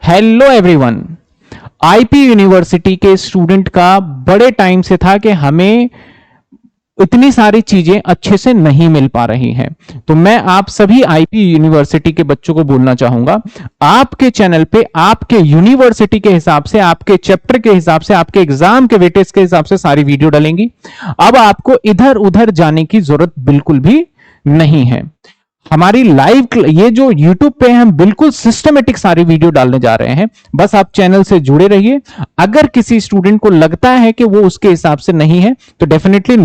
Hello everyone. IP university के student का बड़े टाइम से था कि हमें इतनी सारी चीजें अच्छे से नहीं मिल पा रही हैं। तो मैं आप सभी आईपी यूनिवर्सिटी के बच्चों को बोलना चाहूंगा, आपके चैनल पे आपके यूनिवर्सिटी के हिसाब से, आपके चैप्टर के हिसाब से, आपके एग्जाम के वेटेज के हिसाब से सारी वीडियो डलेंगी। अब आपको इधर उधर जाने की जरूरत बिल्कुल भी नहीं है। हमारी लाइव ये जो YouTube पे हम बिल्कुल सिस्टमेटिक सारी वीडियो डालने जा रहे हैं। बस आप चैनल से जुड़े रहिए। अगर किसी स्टूडेंट को लगता है कि वो उसके हिसाब से नहीं है तो डेफिनेटली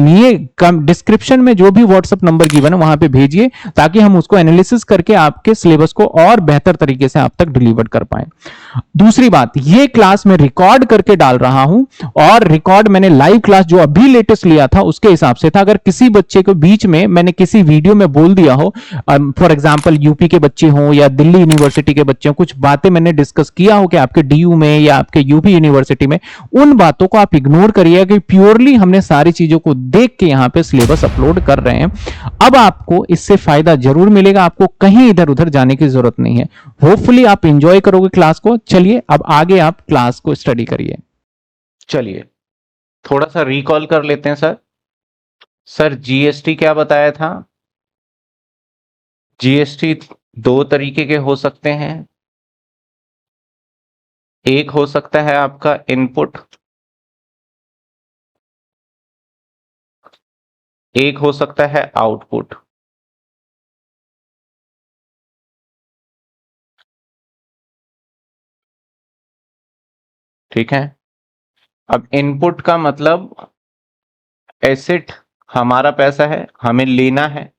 डिस्क्रिप्शन में जो भी व्हाट्सएप नंबर गिवन है वहां पे भेजिए, ताकि हम उसको एनालिसिस करके आपके सिलेबस को और बेहतर तरीके से आप तक डिलीवर कर पाए। दूसरी बात, ये क्लास मैं रिकॉर्ड करके डाल रहा हूं और रिकॉर्ड मैंने लाइव क्लास जो अभी लेटेस्ट लिया था उसके हिसाब से था। अगर किसी बच्चे को बीच में मैंने किसी वीडियो में बोल दिया हो, फॉर एग्जाम्पल यूपी के बच्चे हों या दिल्ली यूनिवर्सिटी के बच्चे हों, कुछ बातें मैंने डिस्कस किया हो कि आपके डीयू में या आपके यूपी यूनिवर्सिटी में, उन बातों को आप इग्नोर करिए कि प्योरली हमने सारी चीजों को देख के यहां पे सिलेबस अपलोड कर रहे हैं। अब आपको इससे फायदा जरूर मिलेगा, आपको कहीं इधर उधर जाने की जरूरत नहीं है। होपफुली आप इंजॉय करोगे क्लास को। चलिए अब आगे आप क्लास को स्टडी करिए। चलिए थोड़ा सा रिकॉल कर लेते हैं सर जीएसटी क्या बताया था? जीएसटी दो तरीके के हो सकते हैं। एक हो सकता है आपका इनपुट, एक हो सकता है आउटपुट। ठीक है। अब इनपुट का मतलब एसेट, हमारा पैसा है, हमें लेना है।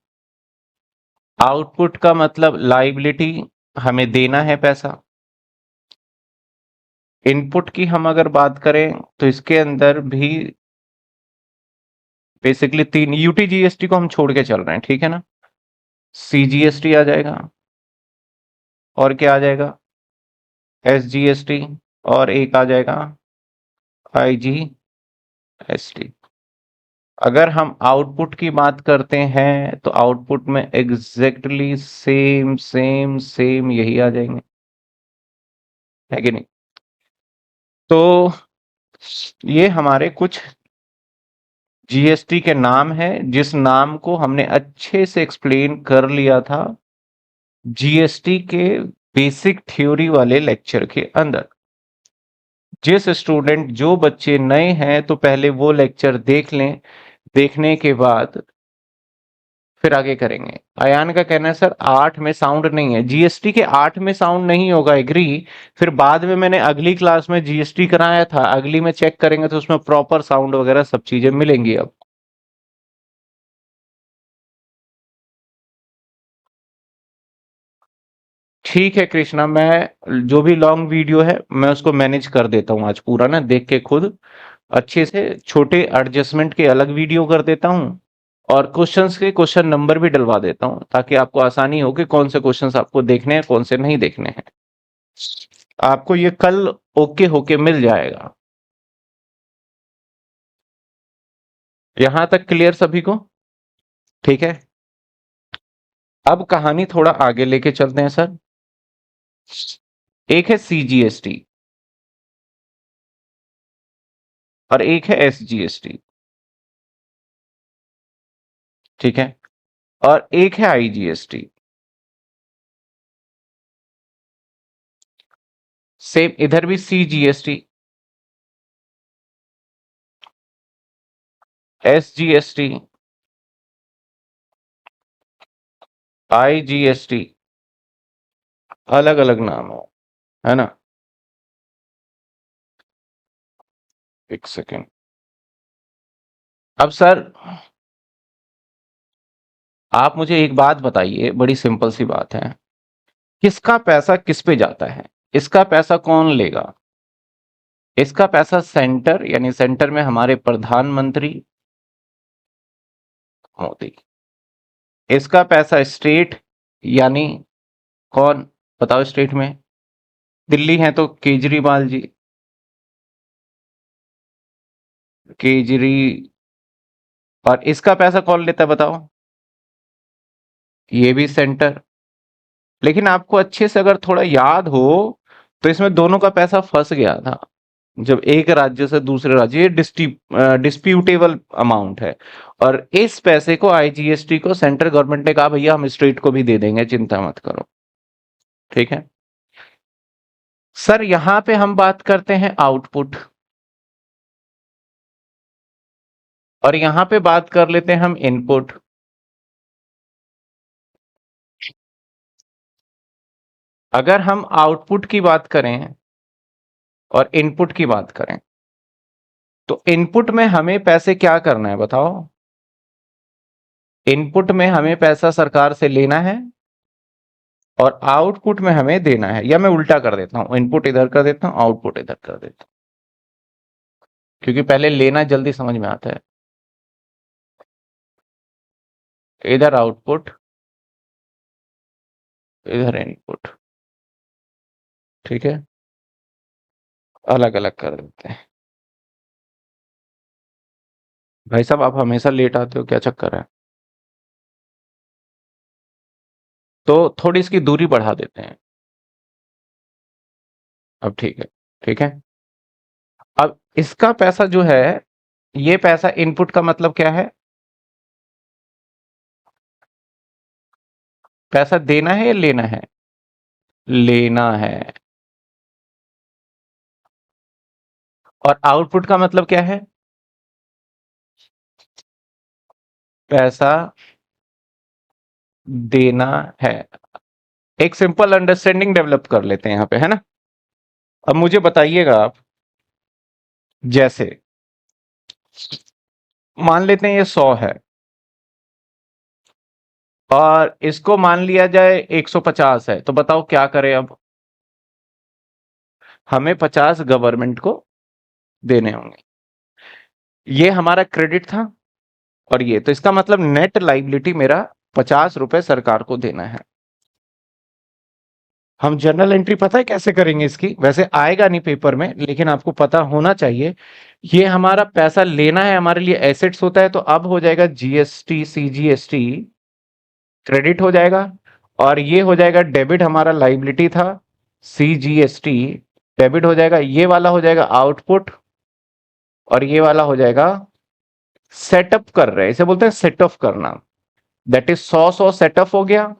आउटपुट का मतलब लायबिलिटी, हमें देना है पैसा। इनपुट की हम अगर बात करें तो इसके अंदर भी बेसिकली तीन, यूटीजीएसटी को हम छोड़ के चल रहे हैं, ठीक है ना। सीजीएसटी आ जाएगा और क्या आ जाएगा, एसजीएसटी, और एक आ जाएगा आईजीएसटी। अगर हम आउटपुट की बात करते हैं तो आउटपुट में एग्जैक्टली सेम सेम सेम यही आ जाएंगे, है कि नहीं। तो ये हमारे कुछ जीएसटी के नाम है, जिस नाम को हमने अच्छे से एक्सप्लेन कर लिया था जीएसटी के बेसिक थ्योरी वाले लेक्चर के अंदर। जिस स्टूडेंट, जो बच्चे नए हैं तो पहले वो लेक्चर देख लें, देखने के बाद फिर आगे करेंगे। अयान का कहना है सर 8 में साउंड नहीं है, जीएसटी के 8 में साउंड नहीं होगा, एग्री। फिर बाद में मैंने अगली क्लास में जीएसटी कराया था, अगली में चेक करेंगे तो उसमें प्रॉपर साउंड वगैरह सब चीजें मिलेंगी। अब ठीक है कृष्णा, मैं जो भी लॉन्ग वीडियो है मैं उसको मैनेज कर देता हूँ आज पूरा ना, देख के खुद अच्छे से छोटे एडजस्टमेंट के अलग वीडियो कर देता हूँ और क्वेश्चंस के क्वेश्चन नंबर भी डलवा देता हूँ, ताकि आपको आसानी हो कि कौन से क्वेश्चंस आपको देखने हैं, कौन से नहीं देखने हैं। आपको ये कल ओके होके मिल जाएगा। यहां तक क्लियर सभी को? ठीक है। अब कहानी थोड़ा आगे लेके चलते हैं सर। एक है सीजीएसटी और एक है एसजीएसटी, ठीक है, और एक है आईजीएसटी। सेम इधर भी सीजीएसटी, एसजीएसटी, आईजीएसटी, अलग अलग नाम है ना। एक सेकेंड। अब सर आप मुझे एक बात बताइए, बड़ी सिंपल सी बात है, किसका पैसा किस पे जाता है? इसका पैसा कौन लेगा? इसका पैसा सेंटर, यानी सेंटर में हमारे प्रधानमंत्री मोदी। इसका पैसा स्टेट, यानी कौन, बताओ स्टेट में? दिल्ली है तो केजरीवाल जी, केजरी। और इसका पैसा कौन लेता है बताओ? ये भी सेंटर। लेकिन आपको अच्छे से अगर थोड़ा याद हो तो इसमें दोनों का पैसा फंस गया था जब एक राज्य से दूसरे राज्य, ये डिस्प्यूटेबल अमाउंट है, और इस पैसे को आईजीएसटी को सेंट्रल गवर्नमेंट ने कहा भैया हम स्टेट को भी दे देंगे, चिंता मत करो। ठीक है सर, यहां पे हम बात करते हैं आउटपुट, और यहां पे बात कर लेते हैं हम इनपुट। अगर हम आउटपुट की बात करें और इनपुट की बात करें, तो इनपुट में हमें पैसे क्या करना है बताओ? इनपुट में हमें पैसा सरकार से लेना है और आउटपुट में हमें देना है, या मैं उल्टा कर देता हूं, इनपुट इधर कर देता हूं, आउटपुट इधर कर देता हूं, क्योंकि पहले लेना जल्दी समझ में आता है। इधर आउटपुट, इधर इनपुट। ठीक है, अलग अलग कर देते हैं। भाई साहब आप हमेशा लेट आते हो, क्या चक्कर है? तो थोड़ी इसकी दूरी बढ़ा देते हैं। अब ठीक है, ठीक है। अब इसका पैसा जो है, ये पैसा इनपुट का मतलब क्या है? पैसा देना है या लेना है? लेना है। और आउटपुट का मतलब क्या है? पैसा देना है। एक सिंपल अंडरस्टैंडिंग डेवलप कर लेते हैं यहां पे, है ना? अब मुझे बताइएगा आप, जैसे मान लेते हैं ये 100 है और इसको मान लिया जाए 150 है, तो बताओ क्या करें अब? हमें 50 गवर्नमेंट को देने होंगे। ये हमारा क्रेडिट था, और ये तो इसका मतलब नेट लाइबिलिटी मेरा 50 रुपए सरकार को देना है। हम जर्नल एंट्री पता है कैसे करेंगे इसकी? वैसे आएगा नहीं पेपर में, लेकिन आपको पता होना चाहिए। ये हमारा पैसा लेना है, हमारे लिए एसेट्स होता है, तो अब हो जाएगा जीएसटी सीजीएसटी क्रेडिट हो जाएगा, और ये हो जाएगा डेबिट, हमारा लाइबिलिटी था सीजीएसटी डेबिट हो जाएगा, ये वाला हो जाएगा आउटपुट, और ये वाला हो जाएगा सेटअप कर रहे हैं, इसे बोलते हैं सेट ऑफ करना। दैट इज 100 सेटअप हो गया,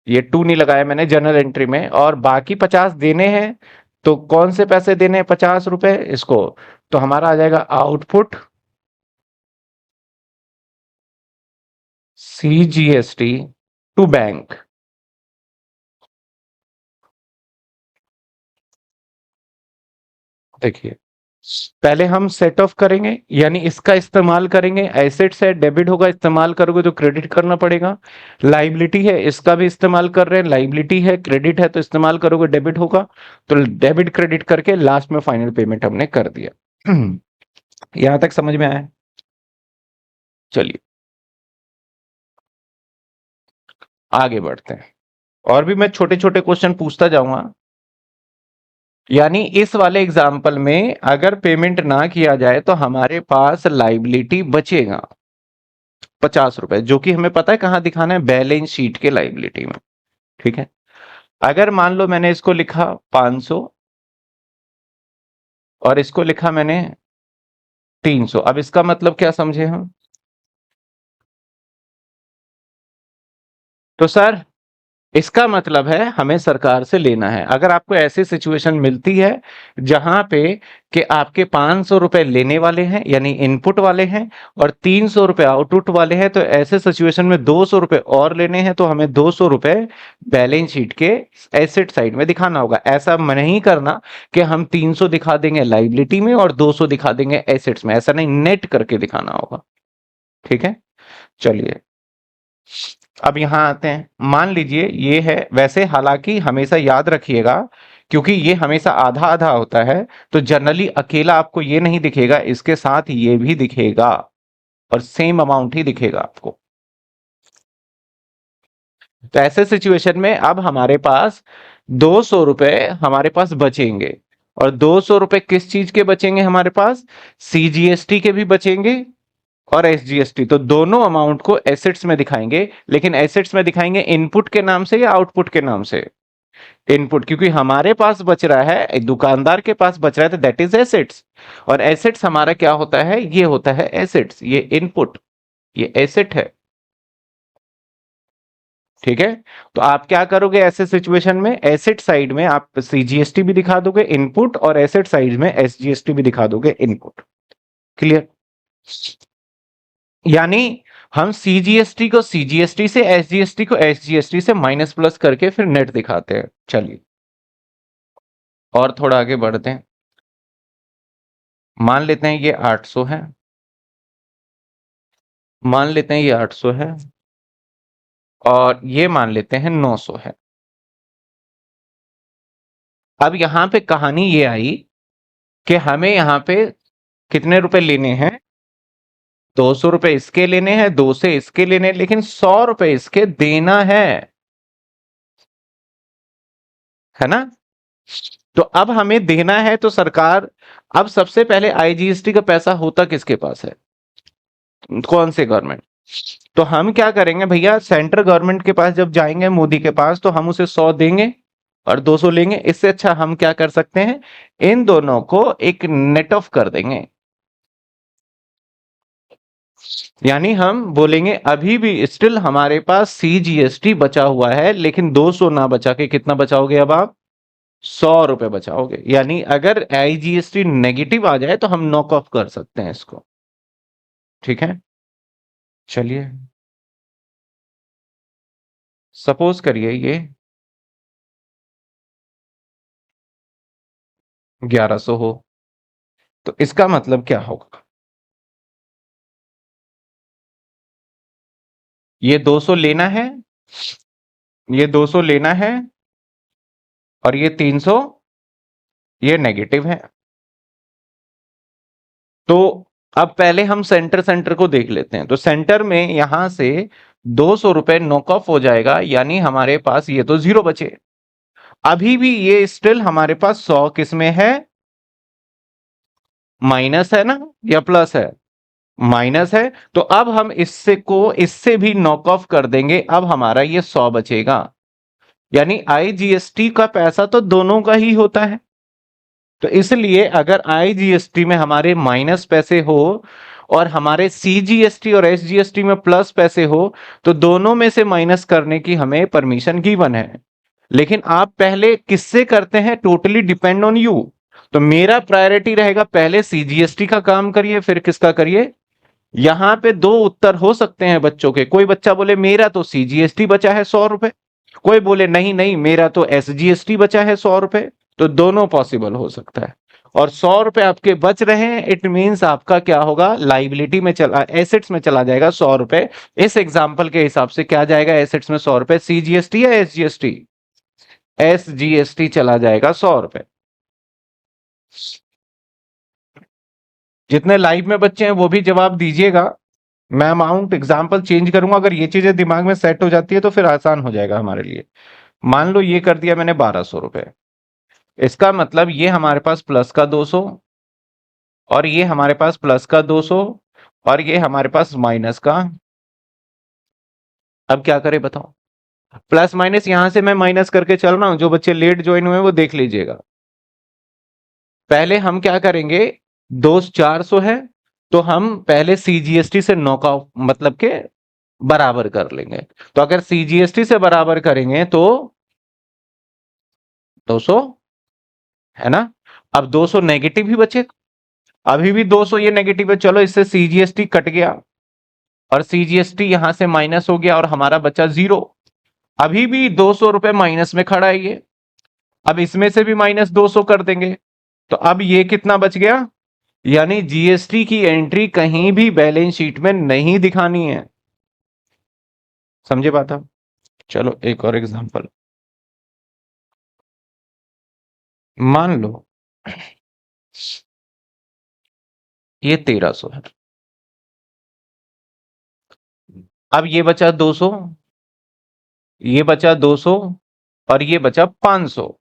ये 2 नहीं लगाया मैंने जनरल एंट्री में, और बाकी 50 देने हैं। तो कौन से पैसे देने हैं 50 रुपए इसको? तो हमारा आ जाएगा आउटपुट सीजीएसटी टू बैंक। देखिए, पहले हम सेट ऑफ करेंगे, यानी इसका इस्तेमाल करेंगे, एसेट्स है डेबिट होगा, इस्तेमाल करोगे तो क्रेडिट करना पड़ेगा। लाइबिलिटी है, इसका भी इस्तेमाल कर रहे हैं, लाइबिलिटी है क्रेडिट है, तो इस्तेमाल करोगे डेबिट होगा, तो डेबिट क्रेडिट करके लास्ट में फाइनल पेमेंट हमने कर दिया। यहां तक समझ में आया? चलिए आगे बढ़ते हैं, और भी मैं छोटे छोटे क्वेश्चन पूछता जाऊंगा। यानी इस वाले एग्जाम्पल में अगर पेमेंट ना किया जाए तो हमारे पास लाइबिलिटी बचेगा 50 रुपए, जो कि हमें पता है कहां दिखाना है, बैलेंस शीट के लाइबिलिटी में। ठीक है, अगर मान लो मैंने इसको लिखा 500 और इसको लिखा मैंने 300, अब इसका मतलब क्या समझे हम? तो सर इसका मतलब है हमें सरकार से लेना है। अगर आपको ऐसी सिचुएशन मिलती है जहां पे कि आपके 500 रुपए लेने वाले हैं, यानी इनपुट वाले हैं, और 300 रुपए आउटपुट वाले हैं, तो ऐसे सिचुएशन में 200 रुपए और लेने हैं, तो हमें 200 रुपए बैलेंस शीट के एसेट साइड में दिखाना होगा। ऐसा नहीं करना कि हम 300 दिखा देंगे लाइबिलिटी में और 200 दिखा देंगे एसेट्स में, ऐसा नहीं, नेट करके दिखाना होगा। ठीक है, चलिए अब यहां आते हैं। मान लीजिए ये है, वैसे हालांकि हमेशा याद रखिएगा, क्योंकि ये हमेशा आधा आधा होता है, तो जनरली अकेला आपको ये नहीं दिखेगा, इसके साथ ये भी दिखेगा और सेम अमाउंट ही दिखेगा आपको। तो ऐसे सिचुएशन में अब हमारे पास 200 रुपए हमारे पास बचेंगे, और 200 रुपए किस चीज के बचेंगे हमारे पास? सीजीएसटी के भी बचेंगे और एसजीएसटी। तो दोनों अमाउंट को एसेट्स में दिखाएंगे, लेकिन एसेट्स में दिखाएंगे इनपुट के नाम से या आउटपुट के नाम से? इनपुट, क्योंकि हमारे पास बच रहा है, दुकानदार के पास बच रहा है, तो दैट इज एसेट्स। और एसेट्स हमारा क्या होता है, ये होता है एसेट्स, ये इनपुट, ये एसेट है। ठीक है, तो आप क्या करोगे ऐसे सिचुएशन में, एसेट साइड में आप सीजीएसटी भी दिखा दोगे इनपुट, और एसेट साइड में एसजीएसटी भी दिखा दोगे इनपुट। क्लियर? यानी हम सीजीएसटी को सीजीएसटी से, एसजीएसटी को एसजीएसटी से माइनस प्लस करके फिर नेट दिखाते हैं। चलिए और थोड़ा आगे बढ़ते हैं। मान लेते हैं ये 800 है, मान लेते हैं ये 800 है, और ये मान लेते हैं 900 है। अब यहां पे कहानी ये आई कि हमें यहां पे कितने रुपए लेने हैं, 200 रुपए इसके लेने हैं, 2 से इसके लेने हैं, लेकिन 100 रुपए इसके देना है ना? तो अब हमें देना है तो सरकार, अब सबसे पहले आईजीएसटी का पैसा होता किसके पास है, कौन से गवर्नमेंट? तो हम क्या करेंगे भैया, सेंट्रल गवर्नमेंट के पास जब जाएंगे, मोदी के पास, तो हम उसे 100 देंगे और 200 लेंगे। इससे अच्छा हम क्या कर सकते हैं, इन दोनों को एक नेट ऑफ कर देंगे। यानी हम बोलेंगे अभी भी स्टिल हमारे पास सीजीएसटी बचा हुआ है, लेकिन 200 ना बचा के कितना बचाओगे अब आप, 100 रुपए बचाओगे। यानी अगर आईजीएसटी नेगेटिव आ जाए तो हम नॉक ऑफ कर सकते हैं इसको। ठीक है, चलिए सपोज करिए ये 1100 हो, तो इसका मतलब क्या होगा, ये 200 लेना है, ये 200 लेना है, और ये 300 ये नेगेटिव है। तो अब पहले हम सेंटर सेंटर को देख लेते हैं। तो सेंटर में यहां से 200 रुपए नॉक ऑफ हो जाएगा, यानी हमारे पास ये तो जीरो बचे। अभी भी ये स्टिल हमारे पास 100 किस में है, माइनस है ना या प्लस है, माइनस है। तो अब हम इससे को इससे भी नॉक ऑफ कर देंगे, अब हमारा ये 100 बचेगा। यानी आईजीएसटी का पैसा तो दोनों का ही होता है। तो इसलिए अगर आईजीएसटी में हमारे माइनस पैसे हो और हमारे सीजीएसटी और एसजीएसटी में प्लस पैसे हो, तो दोनों में से माइनस करने की हमें परमिशन गिवन है। लेकिन आप पहले किससे करते हैं, टोटली डिपेंड ऑन यू। तो मेरा प्रायोरिटी रहेगा पहले सीजीएसटी का काम करिए, फिर किसका करिए। यहां पे दो उत्तर हो सकते हैं बच्चों के, कोई बच्चा बोले मेरा तो सीजीएसटी बचा है 100 रुपए, कोई बोले नहीं नहीं मेरा तो एसजीएसटी बचा है 100 रुपए। तो दोनों पॉसिबल हो सकता है। और 100 रुपए आपके बच रहे हैं, इट मींस आपका क्या होगा, लाइबिलिटी में चला, एसेट्स में चला जाएगा 100 रुपए। इस एग्जांपल के हिसाब से क्या जाएगा एसेट्स में 100 रुपए, सीजीएसटी या एसजीएसटी, एसजीएसटी चला जाएगा 100 रुपए। जितने लाइव में बच्चे हैं वो भी जवाब दीजिएगा। मैं अमाउंट एग्जाम्पल चेंज करूंगा, अगर ये चीजें दिमाग में सेट हो जाती है तो फिर आसान हो जाएगा हमारे लिए। मान लो ये कर दिया मैंने 1200 रुपए, इसका मतलब ये हमारे पास प्लस का 200, और ये हमारे पास प्लस का 200, और ये हमारे पास माइनस का। अब क्या करें बताओ, प्लस माइनस यहां से मैं माइनस करके चल रहा हूं, जो बच्चे लेट ज्वाइन हुए वो देख लीजिएगा। पहले हम क्या करेंगे, 400 है तो हम पहले सीजीएसटी से नॉकआउट मतलब के बराबर कर लेंगे। तो अगर सीजीएसटी से बराबर करेंगे तो 200 है ना। अब 200 नेगेटिव ही बचे, अभी भी 200 ये नेगेटिव है, चलो इससे सीजीएसटी कट गया और सीजीएसटी यहां से माइनस हो गया और हमारा बचा 0। अभी भी 200 रुपए माइनस में खड़ा है ये, अब इसमें से भी माइनस 200 कर देंगे, तो अब ये कितना बच गया। यानी जीएसटी की एंट्री कहीं भी बैलेंस शीट में नहीं दिखानी है। समझे बात आप? चलो एक और एग्जांपल, मान लो ये 1300 है, अब ये बचा 200, ये बचा 200, और ये बचा 500,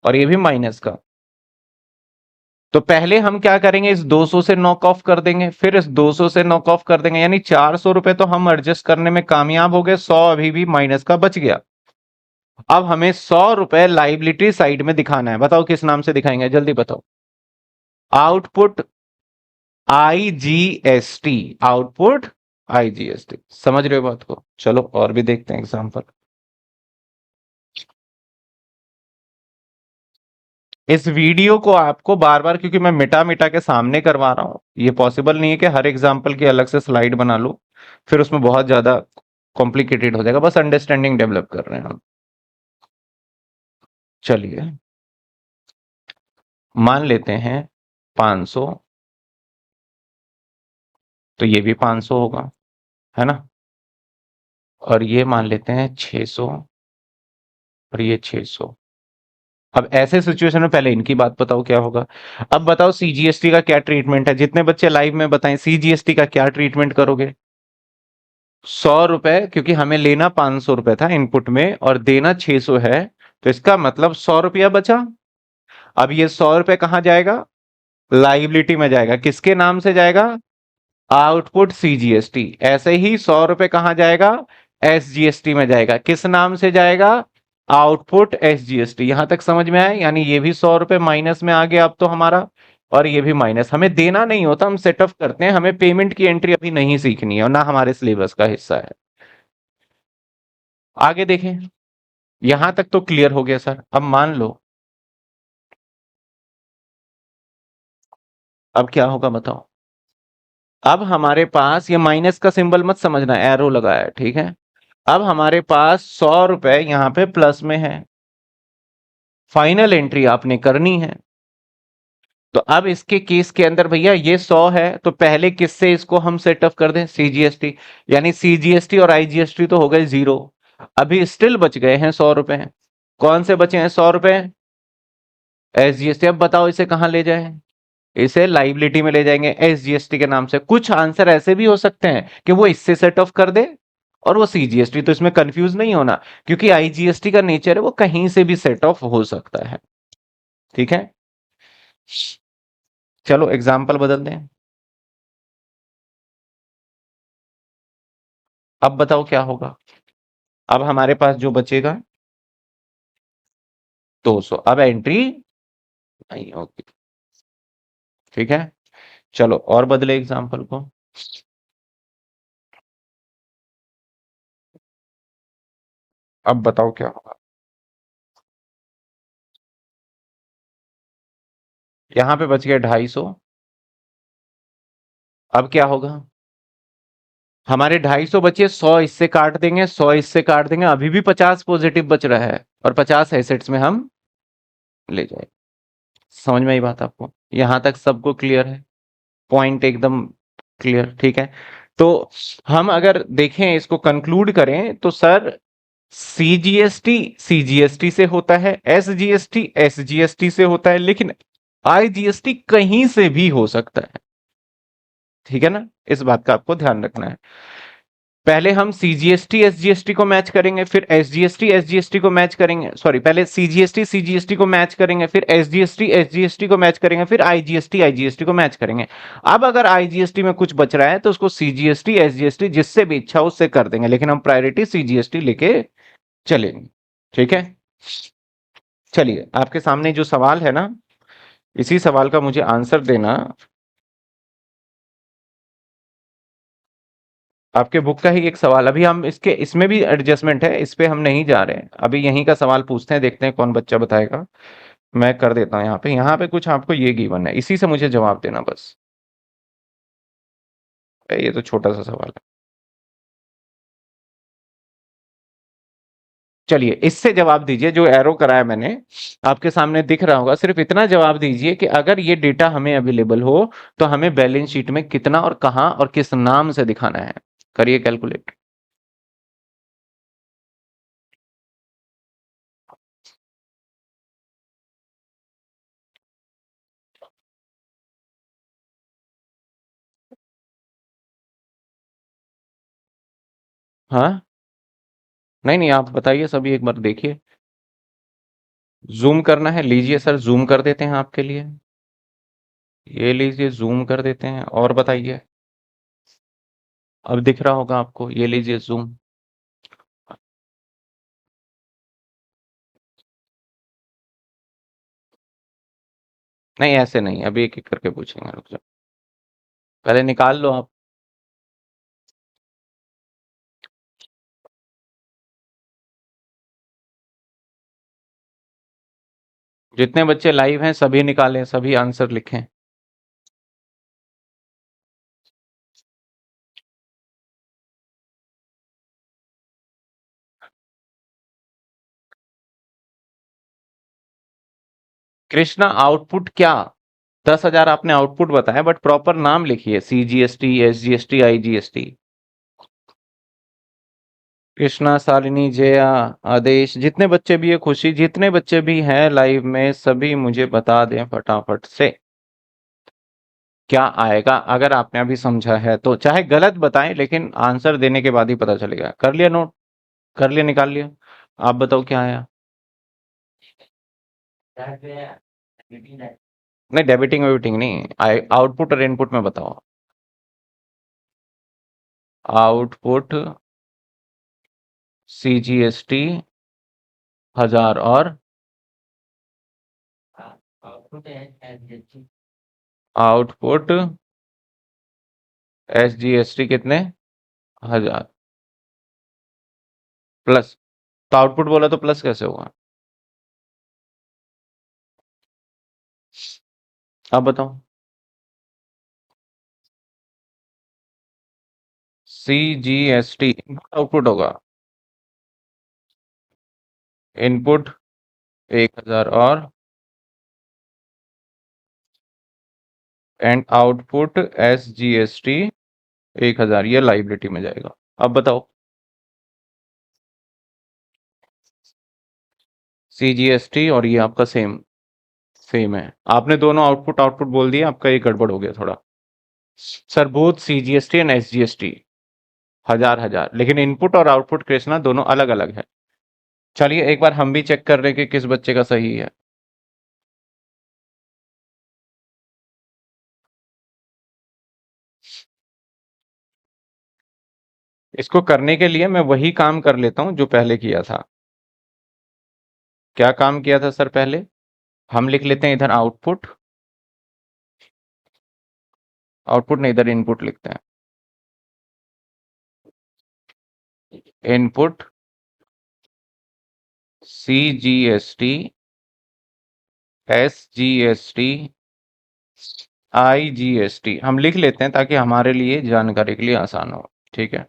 और ये भी माइनस का। तो पहले हम क्या करेंगे, इस 200 से नॉक ऑफ कर देंगे, फिर इस 200 से नॉक ऑफ कर देंगे, यानी 400 रुपए तो हम एडजस्ट करने में कामयाब हो गए, 100 अभी भी माइनस का बच गया। अब हमें 100 रुपए लाइबिलिटी साइड में दिखाना है, बताओ किस नाम से दिखाएंगे, जल्दी बताओ। आउटपुट आईजीएसटी, आउटपुट आईजीएसटी, समझ रहे हो बात को? चलो और भी देखते हैं एग्जांपल। इस वीडियो को आपको बार बार, क्योंकि मैं मिटा मिटा के सामने करवा रहा हूं, ये पॉसिबल नहीं है कि हर एग्जांपल की अलग से स्लाइड बना लूं, फिर उसमें बहुत ज्यादा कॉम्प्लिकेटेड हो जाएगा, बस अंडरस्टैंडिंग डेवलप कर रहे हैं हम। चलिए मान लेते हैं 500, तो ये भी 500 होगा, है ना? और ये मान लेते हैं 600, और ये 600। अब ऐसे सिचुएशन में पहले इनकी बात बताओ क्या होगा। अब बताओ सीजीएसटी का क्या ट्रीटमेंट है, जितने बच्चे लाइव में बताएं सीजीएसटी का क्या ट्रीटमेंट करोगे। 100 रुपए, क्योंकि हमें लेना 500 रुपए था इनपुट में और देना 600 है, तो इसका मतलब 100 रुपया बचा। अब ये 100 रुपए कहां जाएगा? लाइबिलिटी में जाएगा। किसके नाम से जाएगा? Output CGST. ऐसे ही 100 रुपए कहां जाएगा? एसजीएसटी में जाएगा। किस नाम से जाएगा? Output SGST. यहां तक समझ में आया? यानी ये भी 100 रुपए माइनस में आ गया अब तो हमारा, और ये भी माइनस। हमें देना नहीं होता, हम सेटअप करते हैं, हमें पेमेंट की एंट्री अभी नहीं सीखनी है और ना हमारे सिलेबस का हिस्सा है। आगे देखें, यहां तक तो क्लियर हो गया सर। अब मान लो, अब क्या होगा बताओ। अब हमारे पास, ये माइनस का सिंबल मत समझना, एरो लगाया है, ठीक है। अब हमारे पास 100 रुपए यहां पे प्लस में है, फाइनल एंट्री आपने करनी है। तो अब इसके केस के अंदर भैया ये 100 है, तो पहले किससे इसको हम सेटअप कर दें? सीजीएसटी। यानी सीजीएसटी और आईजीएसटी तो हो गए जीरो, अभी स्टिल बच गए हैं 100 रुपए। कौन से बचे हैं 100 रुपए? एसजीएसटी। अब बताओ इसे कहां ले जाए? इसे लाइबिलिटी में ले जाएंगे एसजीएसटी के नाम से। कुछ आंसर ऐसे भी हो सकते हैं कि वो इससे सेट ऑफ कर दे और वो सीजीएसटी, तो इसमें कंफ्यूज नहीं होना, क्योंकि आईजीएसटी का नेचर है वो कहीं से भी सेट ऑफ हो सकता है, ठीक है। चलो एग्जाम्पल बदल दें। अब बताओ क्या होगा। अब हमारे पास जो बचेगा 200, अब एंट्री नहीं होगी, ठीक है। चलो और बदले एग्जाम्पल को। अब बताओ क्या होगा। यहां पे बच गया 250। अब क्या होगा? हमारे 250 बचे, 100 इससे काट देंगे, 100 इससे काट देंगे, अभी भी 50 पॉजिटिव बच रहा है, और 50 एसेट्स में हम ले जाएंगे। समझ में आई बात आपको? यहां तक सबको क्लियर है? पॉइंट एकदम क्लियर, ठीक है। तो हम अगर देखें, इसको कंक्लूड करें, तो सर सीजीएसटी सीजीएसटी से होता है, एसजीएसटी एसजीएसटी से होता है, लेकिन आईजीएसटी कहीं से भी हो सकता है, ठीक है ना। इस बात का आपको ध्यान रखना है। पहले हम सीजीएसटी एसजीएसटी को मैच करेंगे, फिर एसजीएसटी एसजीएसटी को मैच करेंगे, सॉरी, पहले सीजीएसटी सीजीएसटी को मैच करेंगे, फिर एसजीएसटी एसजीएसटी को मैच करेंगे, फिर आईजीएसटी आईजीएसटी को मैच करेंगे। अब अगर आईजीएसटी में कुछ बच रहा है तो उसको सीजीएसटी एसजीएसटी जिससे भी इच्छा उससे कर देंगे, लेकिन हम प्रायोरिटी सीजीएसटी लेके चलेंगे, ठीक है। चलिए, आपके सामने जो सवाल है ना, इसी सवाल का मुझे आंसर देना। आपके बुक का ही एक सवाल, अभी हम इसके इसमें भी एडजस्टमेंट है, इस पे हम नहीं जा रहे हैं, अभी यहीं का सवाल पूछते हैं, देखते हैं कौन बच्चा बताएगा। मैं कर देता हूं यहाँ पे कुछ आपको ये गिवन है, इसी से मुझे जवाब देना बस। ये तो छोटा सा सवाल है। चलिए इससे जवाब दीजिए, जो एरो कराया मैंने आपके सामने दिख रहा होगा, सिर्फ इतना जवाब दीजिए कि अगर ये डेटा हमें अवेलेबल हो तो हमें बैलेंस शीट में कितना और कहां और किस नाम से दिखाना है। करिए कैलकुलेट। हाँ, नहीं नहीं, आप बताइए, सभी एक बार देखिए। जूम करना है, लीजिए सर, जूम कर देते हैं आपके लिए। ये लीजिए, जूम कर देते हैं, और बताइए। अब दिख रहा होगा आपको, ये लीजिए जूम। नहीं ऐसे नहीं, अभी एक एक करके पूछेंगे, रुक जाओ, पहले निकाल लो आप। जितने बच्चे लाइव हैं सभी निकालें, सभी आंसर लिखें। कृष्णा आउटपुट क्या? 10,000 आपने आउटपुट बताया, बट प्रॉपर नाम लिखिए, CGST, SGST, IGST। Krishna, Shalini, Jaya, आदेश, जितने बच्चे भी है, खुशी, जितने बच्चे भी हैं लाइव में, सभी मुझे बता दें फटाफट से क्या आएगा। अगर आपने अभी समझा है तो चाहे गलत बताएं, लेकिन आंसर देने के बाद ही पता चलेगा। कर लिया नोट? कर लिया, निकाल लिया? आप बताओ क्या आया। नहीं, डेबिटिंग वेबिटिंग नहीं, आउटपुट और इनपुट में बताओ। आउटपुट CGST 1000 और आउटपुट SGST कितने? 1000 प्लस। तो आउटपुट बोला तो प्लस कैसे होगा? आप बताओ। CGST आउटपुट होगा, इनपुट 1000 और एंड आउटपुट SGST 1000, ये लाइबिलिटी में जाएगा। अब बताओ। CGST और ये आपका सेम सेम है। आपने दोनों आउटपुट आउटपुट बोल दिया, आपका ये गड़बड़ हो गया थोड़ा। Sir both CGST and SGST 1000, लेकिन इनपुट और आउटपुट कृष्णा दोनों अलग अलग है। चलिए एक बार हम भी चेक कर रहे हैं कि किस बच्चे का सही है। इसको करने के लिए मैं वही काम कर लेता हूं जो पहले किया था। क्या काम किया था सर पहले? हम लिख लेते हैं इधर आउटपुट, आउटपुट नहीं, इधर इनपुट लिखते हैं। इनपुट CGST SGST IGST हम लिख लेते हैं ताकि हमारे लिए जानकारी के लिए आसान हो। ठीक है,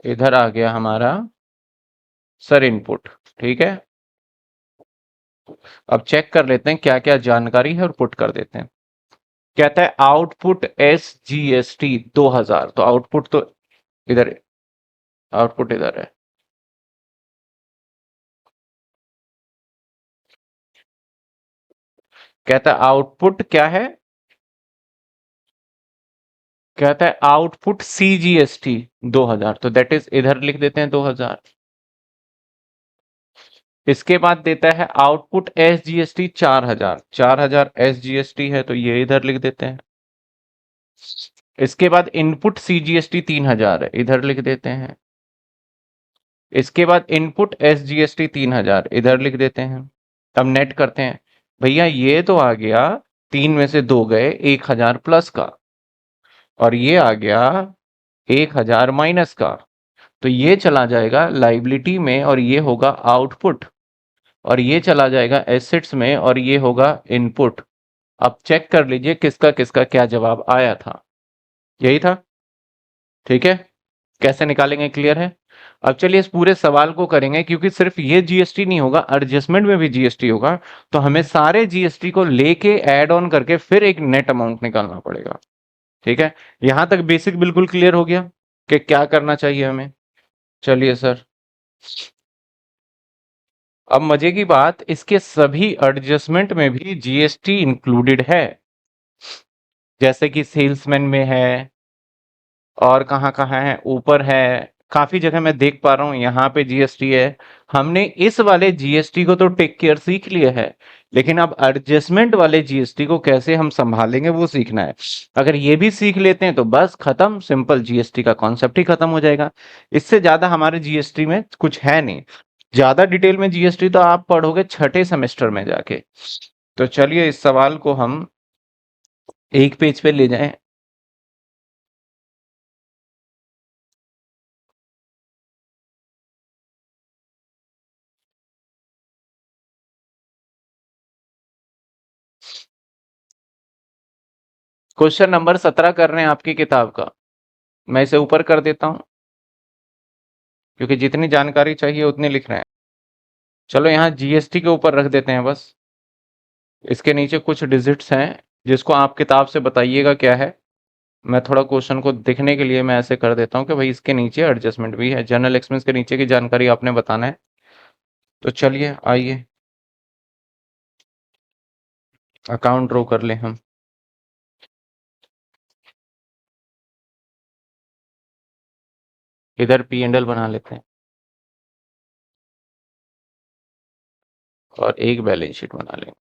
इधर आ गया हमारा सर इनपुट। ठीक है, अब चेक कर लेते हैं क्या क्या जानकारी है और पुट कर देते हैं। कहता है आउटपुट SGST 2000, तो आउटपुट तो इधर, आउटपुट इधर है। कहता है आउटपुट क्या है? कहता है आउटपुट CGST 2000, तो दैट इज इधर लिख देते हैं 2000। इसके बाद देता है आउटपुट SGST 4000, 4000 SGST है तो ये इधर लिख देते हैं। इसके बाद इनपुट CGST 3000 है, इधर लिख देते हैं। इसके बाद इनपुट SGST 3000 इधर लिख देते हैं। अब नेट करते हैं। भैया ये तो आ गया, 3 में से 2 गए, 1000 प्लस का, और ये आ गया 1000 माइनस का। तो ये चला जाएगा लाइबिलिटी में और ये होगा आउटपुट, और ये चला जाएगा एसेट्स में और ये होगा इनपुट। अब चेक कर लीजिए किसका किसका क्या जवाब आया था। यही था। ठीक है, कैसे निकालेंगे क्लियर है? अब चलिए इस पूरे सवाल को करेंगे, क्योंकि सिर्फ ये GST नहीं होगा, एडजस्टमेंट में भी GST होगा, तो हमें सारे GST को लेके ऐड ऑन करके फिर एक नेट अमाउंट निकालना पड़ेगा। ठीक है, यहां तक बेसिक बिल्कुल क्लियर हो गया कि क्या करना चाहिए हमें। चलिए सर, अब मजे की बात, इसके सभी एडजस्टमेंट में भी GST इंक्लूडेड है, जैसे कि सेल्समैन में है, और कहाँ कहाँ है, ऊपर है, काफी जगह मैं देख पा रहा हूँ यहाँ पे GST है। हमने इस वाले GST को तो टेक केयर सीख लिया है, लेकिन अब एडजस्टमेंट वाले GST को कैसे हम संभालेंगे वो सीखना है। अगर ये भी सीख लेते हैं तो बस खत्म, सिंपल GST का कॉन्सेप्ट ही खत्म हो जाएगा। इससे ज्यादा हमारे GST में कुछ है नहीं। ज्यादा डिटेल में जीएसटी तो आप पढ़ोगे छठे सेमेस्टर में जाके। तो चलिए इस सवाल को हम एक पेज पे ले जाएं। क्वेश्चन नंबर 17 कर रहे हैं आपकी किताब का। मैं इसे ऊपर कर देता हूं क्योंकि जितनी जानकारी चाहिए उतनी लिख रहे हैं। चलो यहाँ जीएसटी के ऊपर रख देते हैं बस। इसके नीचे कुछ डिजिट्स हैं जिसको आप किताब से बताइएगा क्या है। मैं थोड़ा क्वेश्चन को दिखने के लिए मैं ऐसे कर देता हूँ कि भाई इसके नीचे एडजस्टमेंट भी है। जनरल एक्सपेंस के नीचे की जानकारी आपने बताना है। तो चलिए आइए अकाउंट ड्रॉ कर लें हम। इधर पी एंड एल बना लेते हैं और एक बैलेंस शीट बना लेंगे।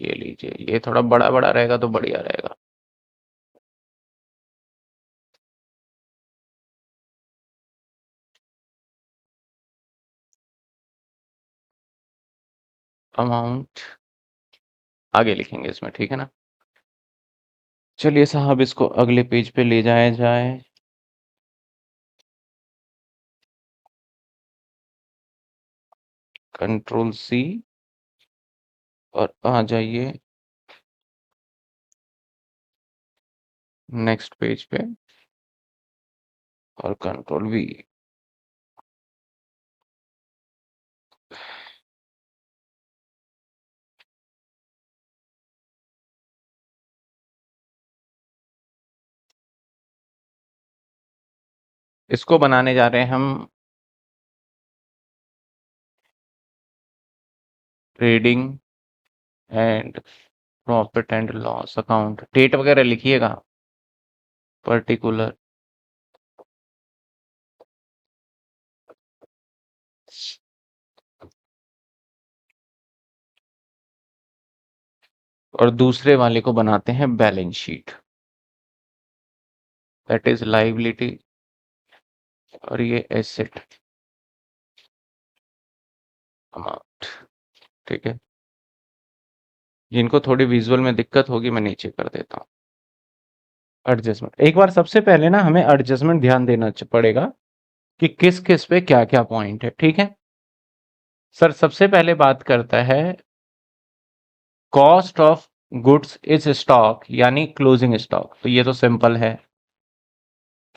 ये लीजिए, ये थोड़ा बड़ा बड़ा रहेगा तो बढ़िया रहेगा। अमाउंट आगे लिखेंगे इसमें, ठीक है ना। चलिए साहब इसको अगले पेज पे ले जाया जाए। कंट्रोल सी और आ जाइए नेक्स्ट पेज पे और कंट्रोल वी। इसको बनाने जा रहे हैं हम trading and profit and loss account. Date वगैरह लिखिएगा पर्टिकुलर। और दूसरे वाले को बनाते हैं balance sheet, that is liability और ये एसेट अमाउंट, ठीक है। जिनको थोड़ी विजुअल में दिक्कत होगी मैं नीचे कर देता हूँ। एडजस्टमेंट एक बार सबसे पहले ना हमें एडजस्टमेंट ध्यान देना पड़ेगा कि किस किस पे क्या क्या पॉइंट है, ठीक है। सर सबसे पहले बात करता है cost of goods is stock यानी क्लोजिंग स्टॉक। तो ये तो सिंपल है।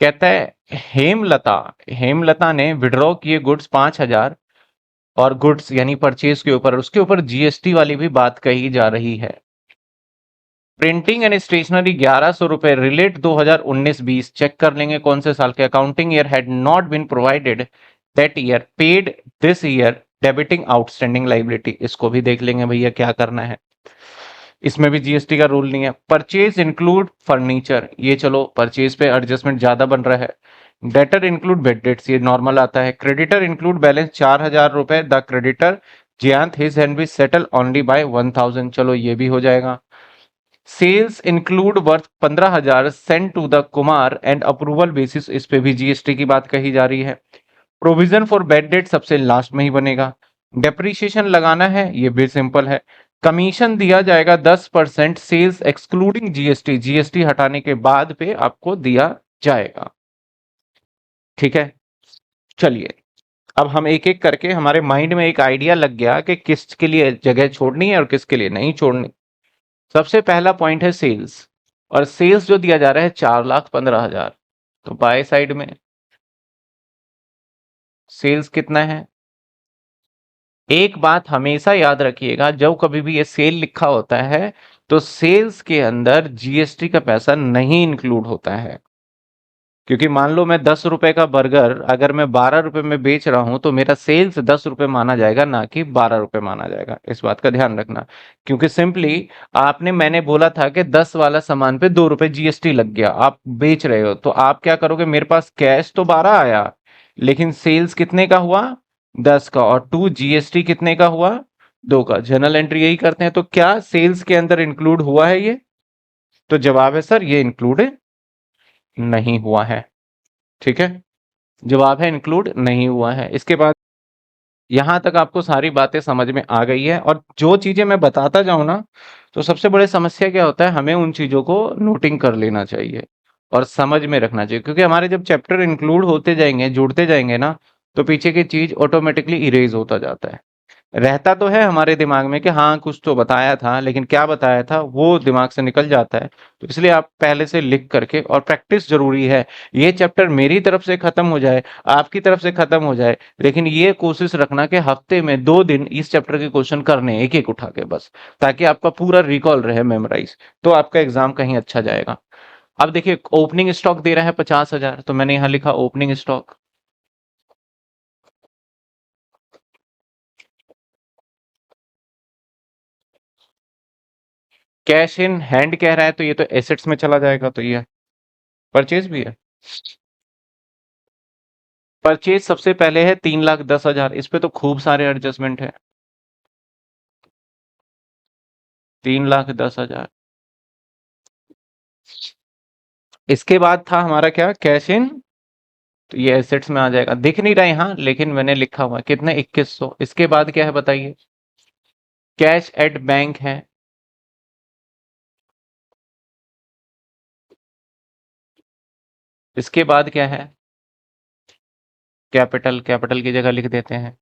कहता है हेमलता ने विड्रॉ किए गुड्स 5,000 और गुड्स यानी परचेज के ऊपर, उसके ऊपर जीएसटी वाली भी बात कही जा रही है। प्रिंटिंग एंड स्टेशनरी 1100 रुपए, रिलेट 2019-20 चेक कर लेंगे कौन से साल के। Accounting year had not been provided that year, paid this year, debiting outstanding liability. इसको भी देख लेंगे भैया क्या करना है। इसमें भी जीएसटी का रूल नहीं है। परचेज इंक्लूड फर्नीचर, ये चलो परचेज पे एडजस्टमेंट ज्यादा बन रहा है। डेटर इंक्लूड बेड डेट्स, ये नॉर्मल आता है। क्रेडिटर इंक्लूड बैलेंस 4,000 रुपए, the creditor Jayant his hand be settle only by 1,000, चलो ये भी हो जाएगा। Sales include worth 15,000 send to the Kumar and approval basis, इस पे भी जीएसटी की बात कही जा रही है। प्रोविजन फॉर बैड डेट सबसे लास्ट में ही बनेगा। डेप्रीशिएशन लगाना है, ये भी सिंपल है। कमीशन दिया जाएगा 10% सेल्स एक्सक्लूडिंग जीएसटी, जीएसटी हटाने के बाद पे आपको दिया जाएगा, ठीक है। चलिए अब हम एक एक करके, हमारे माइंड में एक आइडिया लग गया कि किसके लिए जगह छोड़नी है और किसके लिए नहीं छोड़नी। सबसे पहला पॉइंट है सेल्स, और सेल्स जो दिया जा रहा है 4,15,000। तो बाय साइड में सेल्स कितना है। एक बात हमेशा याद रखिएगा, जब कभी भी ये सेल लिखा होता है तो सेल्स के अंदर जीएसटी का पैसा नहीं इंक्लूड होता है। क्योंकि मान लो मैं 10 रुपए का बर्गर अगर मैं 12 रुपए में बेच रहा हूं तो मेरा सेल्स 10 रुपए माना जाएगा, ना कि 12 रुपए माना जाएगा। इस बात का ध्यान रखना। क्योंकि सिंपली मैंने बोला था कि 10 वाला सामान पे 2 रुपए जीएसटी लग गया, आप बेच रहे हो तो आप क्या करोगे, मेरे पास कैश तो 12 आया लेकिन सेल्स कितने का हुआ, 10 का, और 2 जीएसटी कितने का हुआ, 2 का। जर्नल एंट्री यही करते हैं। तो क्या सेल्स के अंदर इंक्लूड हुआ है ये? तो जवाब है सर ये इंक्लूड नहीं हुआ है, ठीक है। जवाब है इंक्लूड नहीं हुआ है। इसके बाद यहाँ तक आपको सारी बातें समझ में आ गई है, और जो चीजें मैं बताता जाऊं ना, तो सबसे बड़ी समस्या क्या होता है, हमें उन चीजों को नोटिंग कर लेना चाहिए और समझ में रखना चाहिए, क्योंकि हमारे जब चैप्टर इंक्लूड होते जाएंगे, जुड़ते जाएंगे ना, तो पीछे की चीज ऑटोमेटिकली इरेज होता जाता है। रहता तो है हमारे दिमाग में कि हाँ कुछ तो बताया था, लेकिन क्या बताया था वो दिमाग से निकल जाता है। तो इसलिए आप पहले से लिख करके, और प्रैक्टिस जरूरी है। ये चैप्टर मेरी तरफ से खत्म हो जाए, आपकी तरफ से खत्म हो जाए, लेकिन ये कोशिश रखना कि हफ्ते में 2 दिन इस चैप्टर के क्वेश्चन करने, एक एक उठा के बस, ताकि आपका पूरा रिकॉल रहे, मेमोराइज, तो आपका एग्जाम कहीं अच्छा जाएगा। अब देखिए, ओपनिंग स्टॉक दे रहा है 50,000, तो मैंने यहाँ लिखा opening stock. Cash in hand कह रहा है, तो ये तो एसेट्स में चला जाएगा, तो ये परचेज भी है। परचेज सबसे पहले है 3,10,000, इस पे तो खूब सारे एडजस्टमेंट है। 3,10,000। इसके बाद था हमारा क्या, कैश इन, तो ये एसेट्स में आ जाएगा, दिख नहीं रहा यहाँ लेकिन मैंने लिखा हुआ है, कितने, 2,100। इसके बाद क्या है बताइए, कैश एट बैंक है। इसके बाद क्या है, कैपिटल, कैपिटल की जगह लिख देते हैं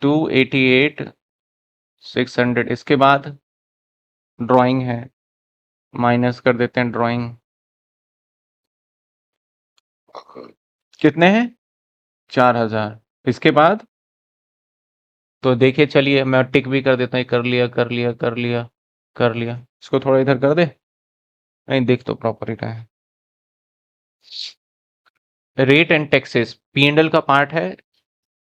288,600। इसके बाद ड्राइंग है, माइनस कर देते हैं ड्राइंग, कितने हैं, 4,000। इसके बाद तो देखिए, चलिए मैं टिक भी कर देता हूँ, कर लिया कर लिया कर लिया कर लिया। इसको थोड़ा इधर कर दे, नहीं देख तो प्रॉपर ही रहा है। Rate and taxes P and L का पार्ट है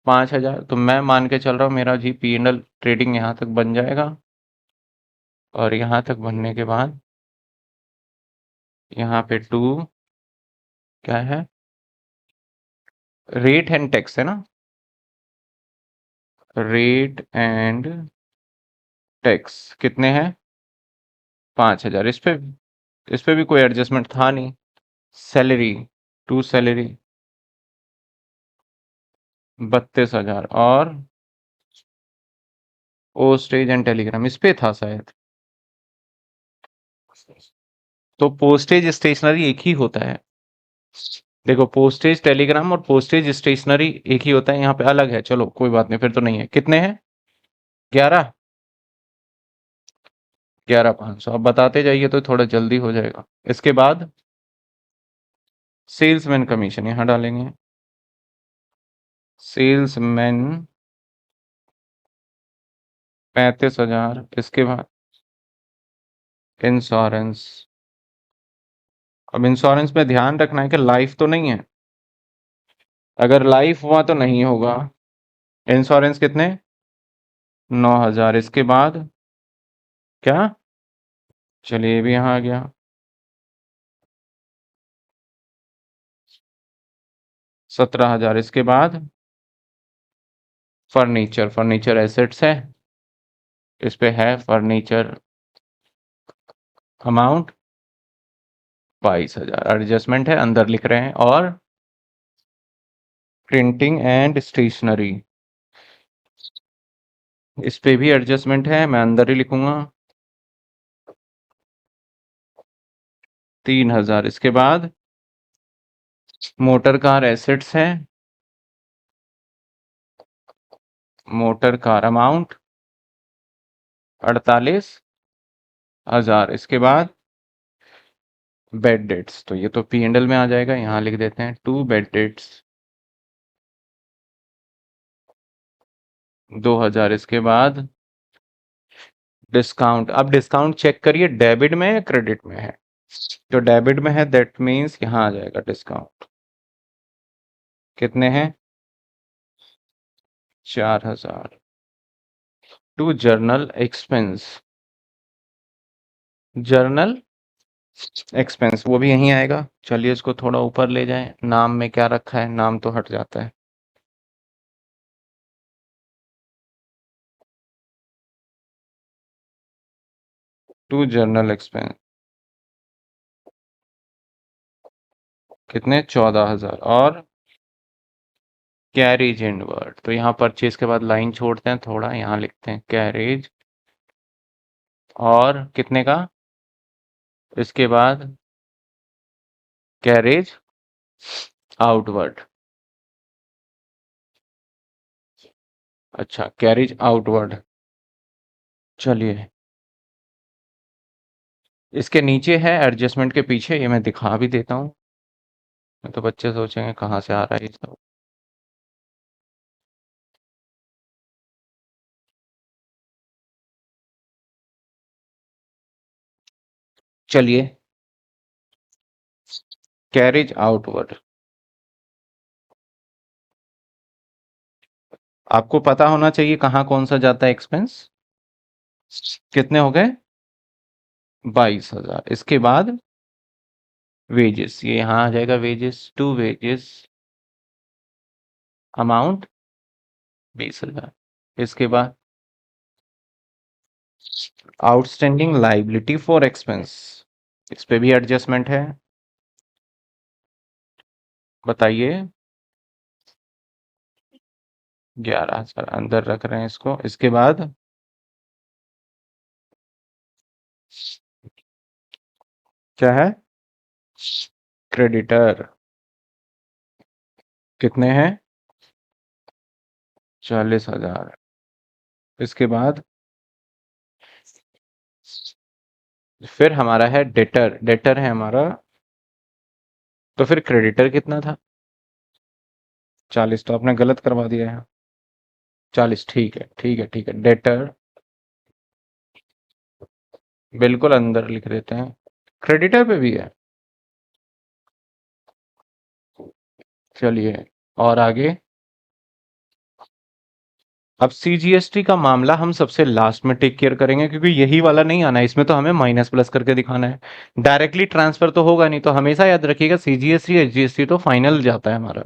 5,000, तो मैं मान के चल रहा हूँ मेरा G P and L trading यहाँ तक बन जाएगा, और यहाँ तक बनने के बाद यहाँ पे 2 क्या है, रेट एंड टैक्स है ना, रेट एंड टैक्स कितने हैं, 5,000। इस पे भी कोई एडजस्टमेंट था नहीं। सैलरी, टू सैलरी 32,000, और पोस्टेज एंड टेलीग्राम इस पे था शायद। तो पोस्टेज स्टेशनरी एक ही होता है, देखो पोस्टेज टेलीग्राम और पोस्टेज स्टेशनरी एक ही होता है, यहाँ पे अलग है, चलो कोई बात नहीं, फिर तो नहीं है। कितने हैं, 11, 11,500। अब बताते जाइए तो थोड़ा जल्दी हो जाएगा। इसके बाद सेल्समैन कमीशन यहाँ डालेंगे, सेल्समैन 35,000। इसके बाद इंश्योरेंस, अब इंश्योरेंस में ध्यान रखना है कि लाइफ तो नहीं है, अगर लाइफ हुआ तो नहीं होगा। इंश्योरेंस कितने, 9,000। इसके बाद क्या, चलिए ये भी यहाँ आ गया, 17,000। इसके बाद फर्नीचर, फर्नीचर एसेट्स है, इस पे है फर्नीचर अमाउंट 22,000। एडजस्टमेंट है, अंदर लिख रहे हैं। और प्रिंटिंग एंड स्टेशनरी, इस पे भी एडजस्टमेंट है, मैं अंदर ही लिखूंगा 3,000। इसके बाद मोटर कार एसेट्स है, मोटर कार अमाउंट 48,000। इसके बाद बेड डेट्स, तो ये तो पी एंडल में आ जाएगा, यहाँ लिख देते हैं 2 बेड डेट्स 2,000। इसके बाद डिस्काउंट, अब डिस्काउंट चेक करिए डेबिट में या क्रेडिट में है, तो डेबिट में है, दैट मीन्स यहाँ आ जाएगा डिस्काउंट। कितने हैं, 4,000। To journal expense, journal expense वो भी यहीं आएगा। चलिए इसको थोड़ा ऊपर ले जाएं, नाम में क्या रखा है, नाम तो हट जाता है। टू जर्नल एक्सपेंस कितने, 14,000। और कैरेज इनवर्ड, तो यहाँ परचेज के बाद लाइन छोड़ते हैं थोड़ा, यहाँ लिखते हैं कैरेज, और कितने का, इसके बाद कैरेज आउटवर्ड। अच्छा, कैरेज आउटवर्ड। चलिए, इसके नीचे है एडजस्टमेंट के पीछे, ये मैं दिखा भी देता हूँ, नहीं तो बच्चे सोचेंगे कहाँ से आ रहा है ये सब। चलिए, कैरेज आउटवर्ड, आपको पता होना चाहिए कहाँ कौन सा जाता है एक्सपेंस। कितने हो गए, 22,000। इसके बाद वेजेस, ये यहाँ आ जाएगा, वेजेस टू वेजेस अमाउंट 20,000। इसके बाद आउटस्टैंडिंग लाइबिलिटी फॉर एक्सपेंस, इस पे भी एडजस्टमेंट है, बताइए। 11,000 अंदर रख रहे हैं इसको। इसके बाद क्या है, क्रेडिटर, कितने हैं, 40,000। इसके बाद फिर हमारा है डेटर, डेटर है हमारा, तो फिर क्रेडिटर कितना था, 40, तो आपने गलत करवा दिया है, 40, ठीक है ठीक है ठीक है, डेटर बिल्कुल अंदर लिख देते हैं, क्रेडिटर पे भी है। चलिए, और आगे, अब सीजीएसटी का मामला हम सबसे लास्ट में टेक केयर करेंगे, क्योंकि यही वाला नहीं आना है, इसमें तो हमें माइनस प्लस करके दिखाना है, डायरेक्टली ट्रांसफर तो होगा नहीं, तो हमेशा याद रखिएगा सीजीएसटी एचजीएसटी तो फाइनल जाता है हमारा,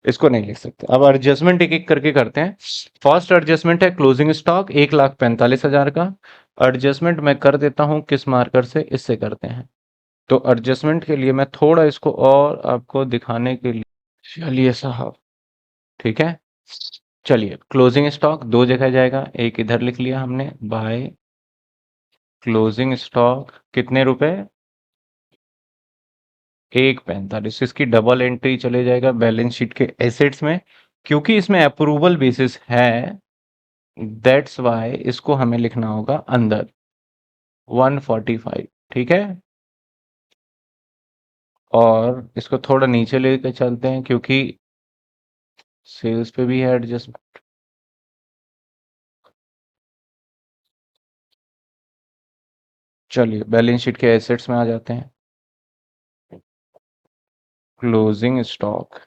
इसको नहीं लिख सकते। अब एडजस्टमेंट एक एक करके करते हैं। फर्स्ट एडजस्टमेंट है क्लोजिंग स्टॉक 1,45,000 का, एडजस्टमेंट मैं कर देता हूं किस मार्कर से, इससे करते हैं। तो एडजस्टमेंट के लिए मैं थोड़ा इसको और आपको दिखाने के लिए, चलिए साहब, ठीक है, चलिए क्लोजिंग स्टॉक दो जगह जाएगा, एक इधर लिख लिया हमने, बाय क्लोजिंग स्टॉक कितने रुपए, 1,45, इसकी डबल एंट्री चले जाएगा बैलेंस शीट के एसेट्स में, क्योंकि इसमें अप्रूवल बेसिस है, दैट्स वाई इसको हमें लिखना होगा अंदर 145, ठीक है। और इसको थोड़ा नीचे लेके चलते हैं, क्योंकि सेल्स पे भी है एडजस्टमेंट। चलिए बैलेंस शीट के एसेट्स में आ जाते हैं, क्लोजिंग स्टॉक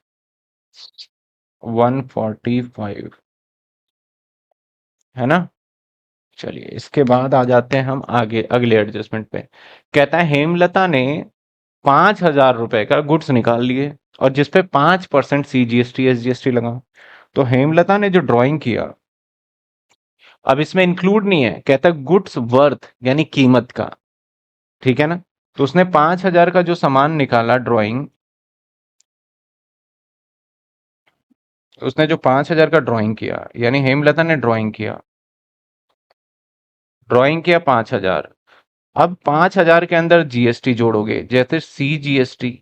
145, है ना। चलिए इसके बाद आ जाते हैं हम आगे अगले एडजस्टमेंट पे। कहता है हेमलता ने 5,000 रुपए का गुड्स निकाल लिए, और जिसपे 5% सीजीएसटी एसजीएसटी लगा। तो हेमलता ने जो ड्राइंग किया, अब इसमें इंक्लूड नहीं है, कहता है गुड्स वर्थ यानी कीमत का, ठीक है ना। तो उसने 5,000 का जो सामान निकाला ड्राइंग, उसने जो 5,000 का ड्राइंग किया, यानी हेमलता ने ड्राइंग किया, 5,000। अब 5,000 के अंदर जीएसटी जोड़ोगे, जैसे सीजीएसटी,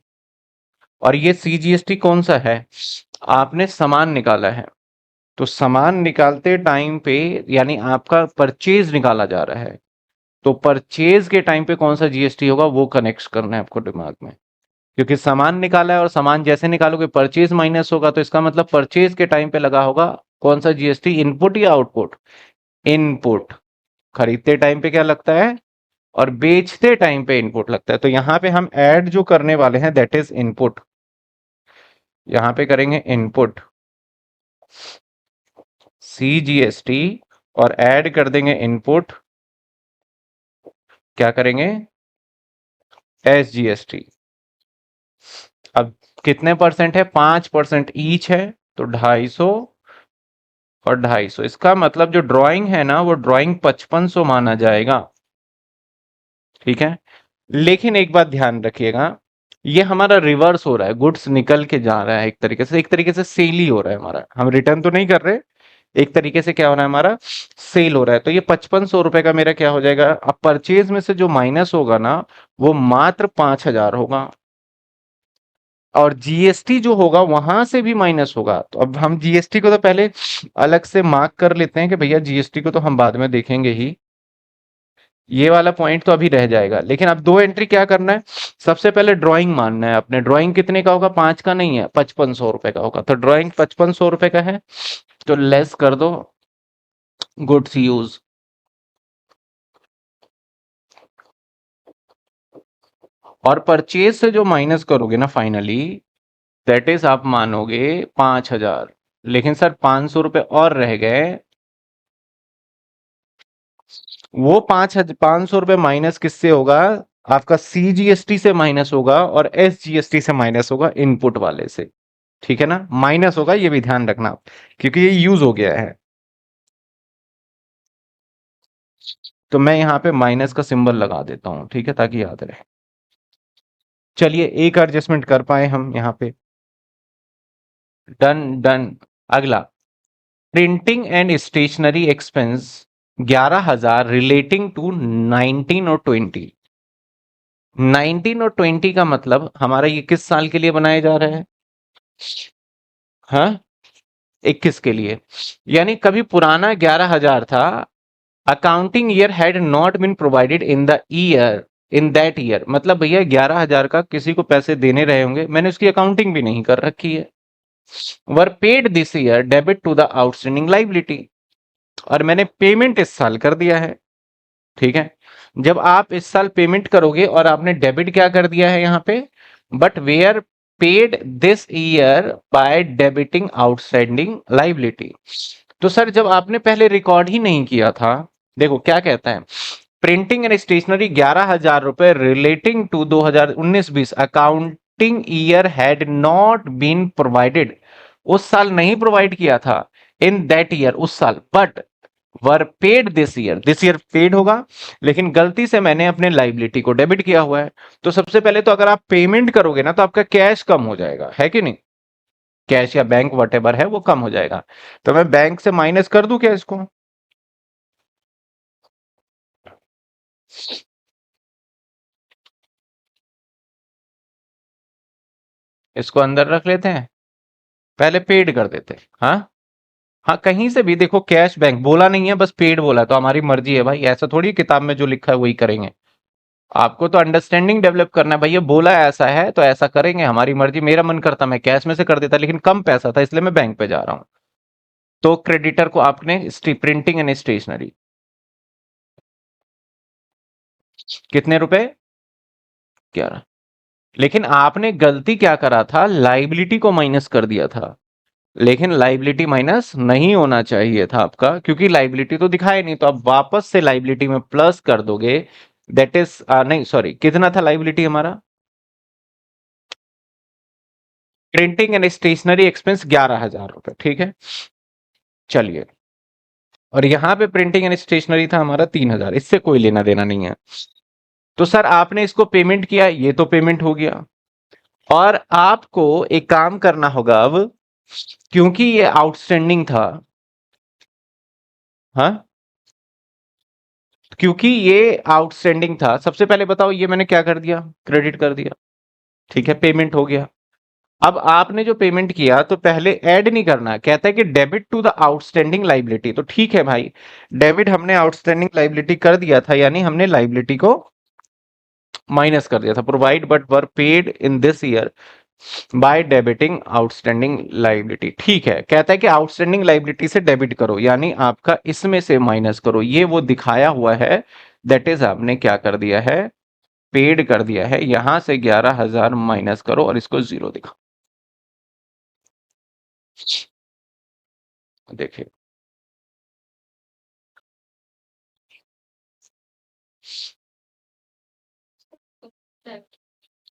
और ये सीजीएसटी कौन सा है, आपने सामान निकाला है, तो सामान निकालते टाइम पे यानी आपका परचेज निकाला जा रहा है, तो परचेज के टाइम पे कौन सा जीएसटी होगा वो कनेक्ट करना है आपको दिमाग में, क्योंकि सामान निकाला है और सामान जैसे निकालोगे परचेज माइनस होगा, तो इसका मतलब परचेज के टाइम पे लगा होगा कौन सा जीएसटी, इनपुट या आउटपुट, इनपुट। खरीदते टाइम पे क्या लगता है, और बेचते टाइम पे इनपुट लगता है, तो यहां पे हम ऐड जो करने वाले हैं दैट इज इनपुट, यहां पे करेंगे इनपुट सीजीएसटी, और ऐड कर देंगे इनपुट, क्या करेंगे, एसजीएसटी। अब कितने परसेंट है, 5% ईच है, तो 250 और 250, इसका मतलब जो ड्राइंग है ना वो ड्राइंग 5500 माना जाएगा, ठीक है। लेकिन एक बात ध्यान रखिएगा, ये हमारा रिवर्स हो रहा है, गुड्स निकल के जा रहा है एक तरीके से सेल ही हो रहा है हमारा, हम रिटर्न तो नहीं कर रहे, एक तरीके से क्या हो रहा है हमारा, सेल हो रहा है। तो ये 5500 रुपए का मेरा क्या हो जाएगा, अब परचेज में से जो माइनस होगा ना वो मात्र 5000 होगा, और जीएसटी जो होगा वहां से भी माइनस होगा। तो अब हम जीएसटी को तो पहले अलग से मार्क कर लेते हैं कि भैया जीएसटी को तो हम बाद में देखेंगे ही, ये वाला पॉइंट तो अभी रह जाएगा। लेकिन अब दो एंट्री क्या करना है, सबसे पहले ड्राइंग मानना है अपने, ड्राइंग कितने का होगा, 5 का नहीं है, 5500 रुपए का होगा। तो ड्राइंग 5500 रुपए का है, तो लेस कर दो गुड्स यूज, और परचेज से जो माइनस करोगे ना फाइनली, दैट इज आप मानोगे 5000। लेकिन सर 500 रुपए और रह गए, वो 500 रुपए माइनस किससे होगा, आपका सीजीएसटी से माइनस होगा और एसजीएसटी से माइनस होगा, इनपुट वाले से, ठीक है ना, माइनस होगा, ये भी ध्यान रखना क्योंकि ये यूज हो गया है। तो मैं यहाँ पे माइनस का सिंबल लगा देता हूं, ठीक है, ताकि याद रहे। चलिए एक एडजस्टमेंट कर पाए हम यहाँ पे, डन डन। अगला, printing and stationery expense 11,000 relating to 19 और 20। 19 और 20 का मतलब हमारा ये किस साल के लिए बनाया जा रहा है, हाँ, 21 के लिए। यानी कभी पुराना 11,000 था, accounting year had not been provided in the year, in that year, मतलब भैया 11,000 का किसी को पैसे देने रहे होंगे, मैंने उसकी अकाउंटिंग भी नहीं कर रखी है, were paid this year debit to the outstanding liability, और मैंने पेमेंट इस साल कर दिया है, ठीक है। जब आप इस साल पेमेंट करोगे और आपने डेबिट क्या कर दिया है यहाँ पे, but were paid this year by debiting outstanding liability. तो सर जब आपने पहले रिकॉर्ड ही नहीं किया था, देखो क्या कहता है, प्रिंटिंग एंड स्टेशनरी 11,000 रुपए relating to 2019-20 accounting year had not been provided, उस साल नहीं प्रोवाइड किया था, इन दैट ईयर, उस साल, but were paid this year paid होगा, लेकिन गलती से मैंने अपने लाइबिलिटी को डेबिट किया हुआ है। तो सबसे पहले तो अगर आप पेमेंट करोगे ना तो आपका कैश कम हो जाएगा, है कि नहीं, कैश या बैंक वटेवर है वो कम हो जाएगा। तो मैं बैंक से माइनस कर दूं क्या इसको, इसको अंदर रख लेते हैं, पहले पेड कर देते हैं, हाँ। हाँ कहीं से भी देखो, कैश बैंक बोला नहीं है, बस पेड बोला, तो हमारी मर्जी है भाई, ऐसा थोड़ी किताब में जो लिखा है वही करेंगे, आपको तो अंडरस्टैंडिंग डेवलप करना है, भैया बोला ऐसा है तो ऐसा करेंगे, हमारी मर्जी। मेरा मन करता मैं कैश में से कर देता, लेकिन कम पैसा था इसलिए मैं बैंक पे जा रहा हूं। तो क्रेडिटर को आपने प्रिंटिंग एंड स्टेशनरी कितने रुपए, 11। लेकिन आपने गलती क्या करा था, लाइबिलिटी को माइनस कर दिया था, लेकिन लाइबिलिटी माइनस नहीं होना चाहिए था आपका, क्योंकि लाइबिलिटी तो दिखाई नहीं, तो आप वापस से लाइबिलिटी में प्लस कर दोगे, दैट इज नहीं सॉरी, कितना था लाइबिलिटी हमारा, प्रिंटिंग एंड स्टेशनरी एक्सपेंस 11,000 रुपए, ठीक है। चलिए, और यहां पे प्रिंटिंग एंड स्टेशनरी था हमारा 3,000, इससे कोई लेना देना नहीं है। तो सर आपने इसको पेमेंट किया, ये तो पेमेंट हो गया, और आपको एक काम करना होगा अब, क्योंकि ये आउटस्टैंडिंग था, हाँ, क्योंकि ये आउटस्टैंडिंग था, सबसे पहले बताओ ये मैंने क्या कर दिया, क्रेडिट कर दिया, ठीक है, पेमेंट हो गया। अब आपने जो पेमेंट किया तो पहले ऐड नहीं करना, कहता है कि debit to the outstanding liability, तो ठीक है भाई, डेबिट हमने आउटस्टैंडिंग लाइबिलिटी कर दिया था, यानी हमने लाइबिलिटी को माइनस कर दिया था, provide but were paid in this year by debiting outstanding liability, ठीक है। कहता है कि आउटस्टैंडिंग लाइबिलिटी से डेबिट करो, यानी आपका इसमें से माइनस करो, ये वो दिखाया हुआ है, दैट इज आपने क्या कर दिया है, पेड कर दिया है, यहां से 11,000 माइनस करो और इसको जीरो दिखाओ, देखिए,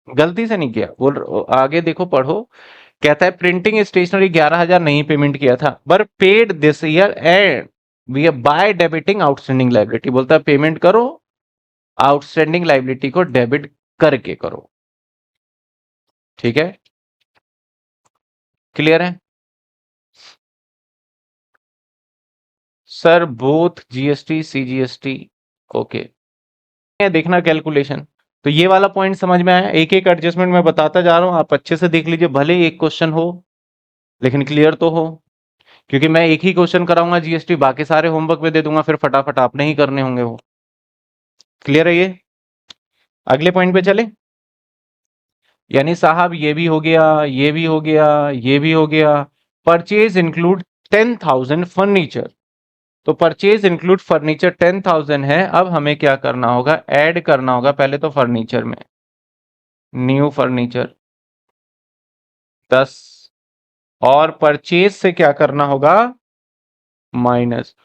गलती से नहीं किया, बोल आगे देखो पढ़ो, कहता है प्रिंटिंग स्टेशनरी 11,000 नहीं पेमेंट किया था, पर paid this year and we are by debiting outstanding liability, बोलता है पेमेंट करो, आउटस्टैंडिंग लाइबिलिटी को डेबिट करके करो, ठीक है, क्लियर है sir? Both GST CGST, okay. देखना कैलकुलेशन, तो ये वाला पॉइंट समझ में आया? एक एक एडजस्टमेंट मैं बताता जा रहा हूं, आप अच्छे से देख लीजिए, भले एक क्वेश्चन हो लेकिन क्लियर तो हो, क्योंकि मैं एक ही क्वेश्चन कराऊंगा जीएसटी, बाकी सारे होमवर्क में दे दूंगा, फिर फटाफट आपने ही करने होंगे वो। क्लियर है ये? अगले पॉइंट पे चले। यानी साहब ये भी हो गया, ये भी हो गया, ये भी हो गया। परचेज इंक्लूड 10,000 फर्नीचर, तो परचेज इंक्लूड फर्नीचर 10,000 है। अब हमें क्या करना होगा? ऐड करना होगा पहले तो फर्नीचर में, न्यू फर्नीचर 10, और परचेज से क्या करना होगा? माइनस।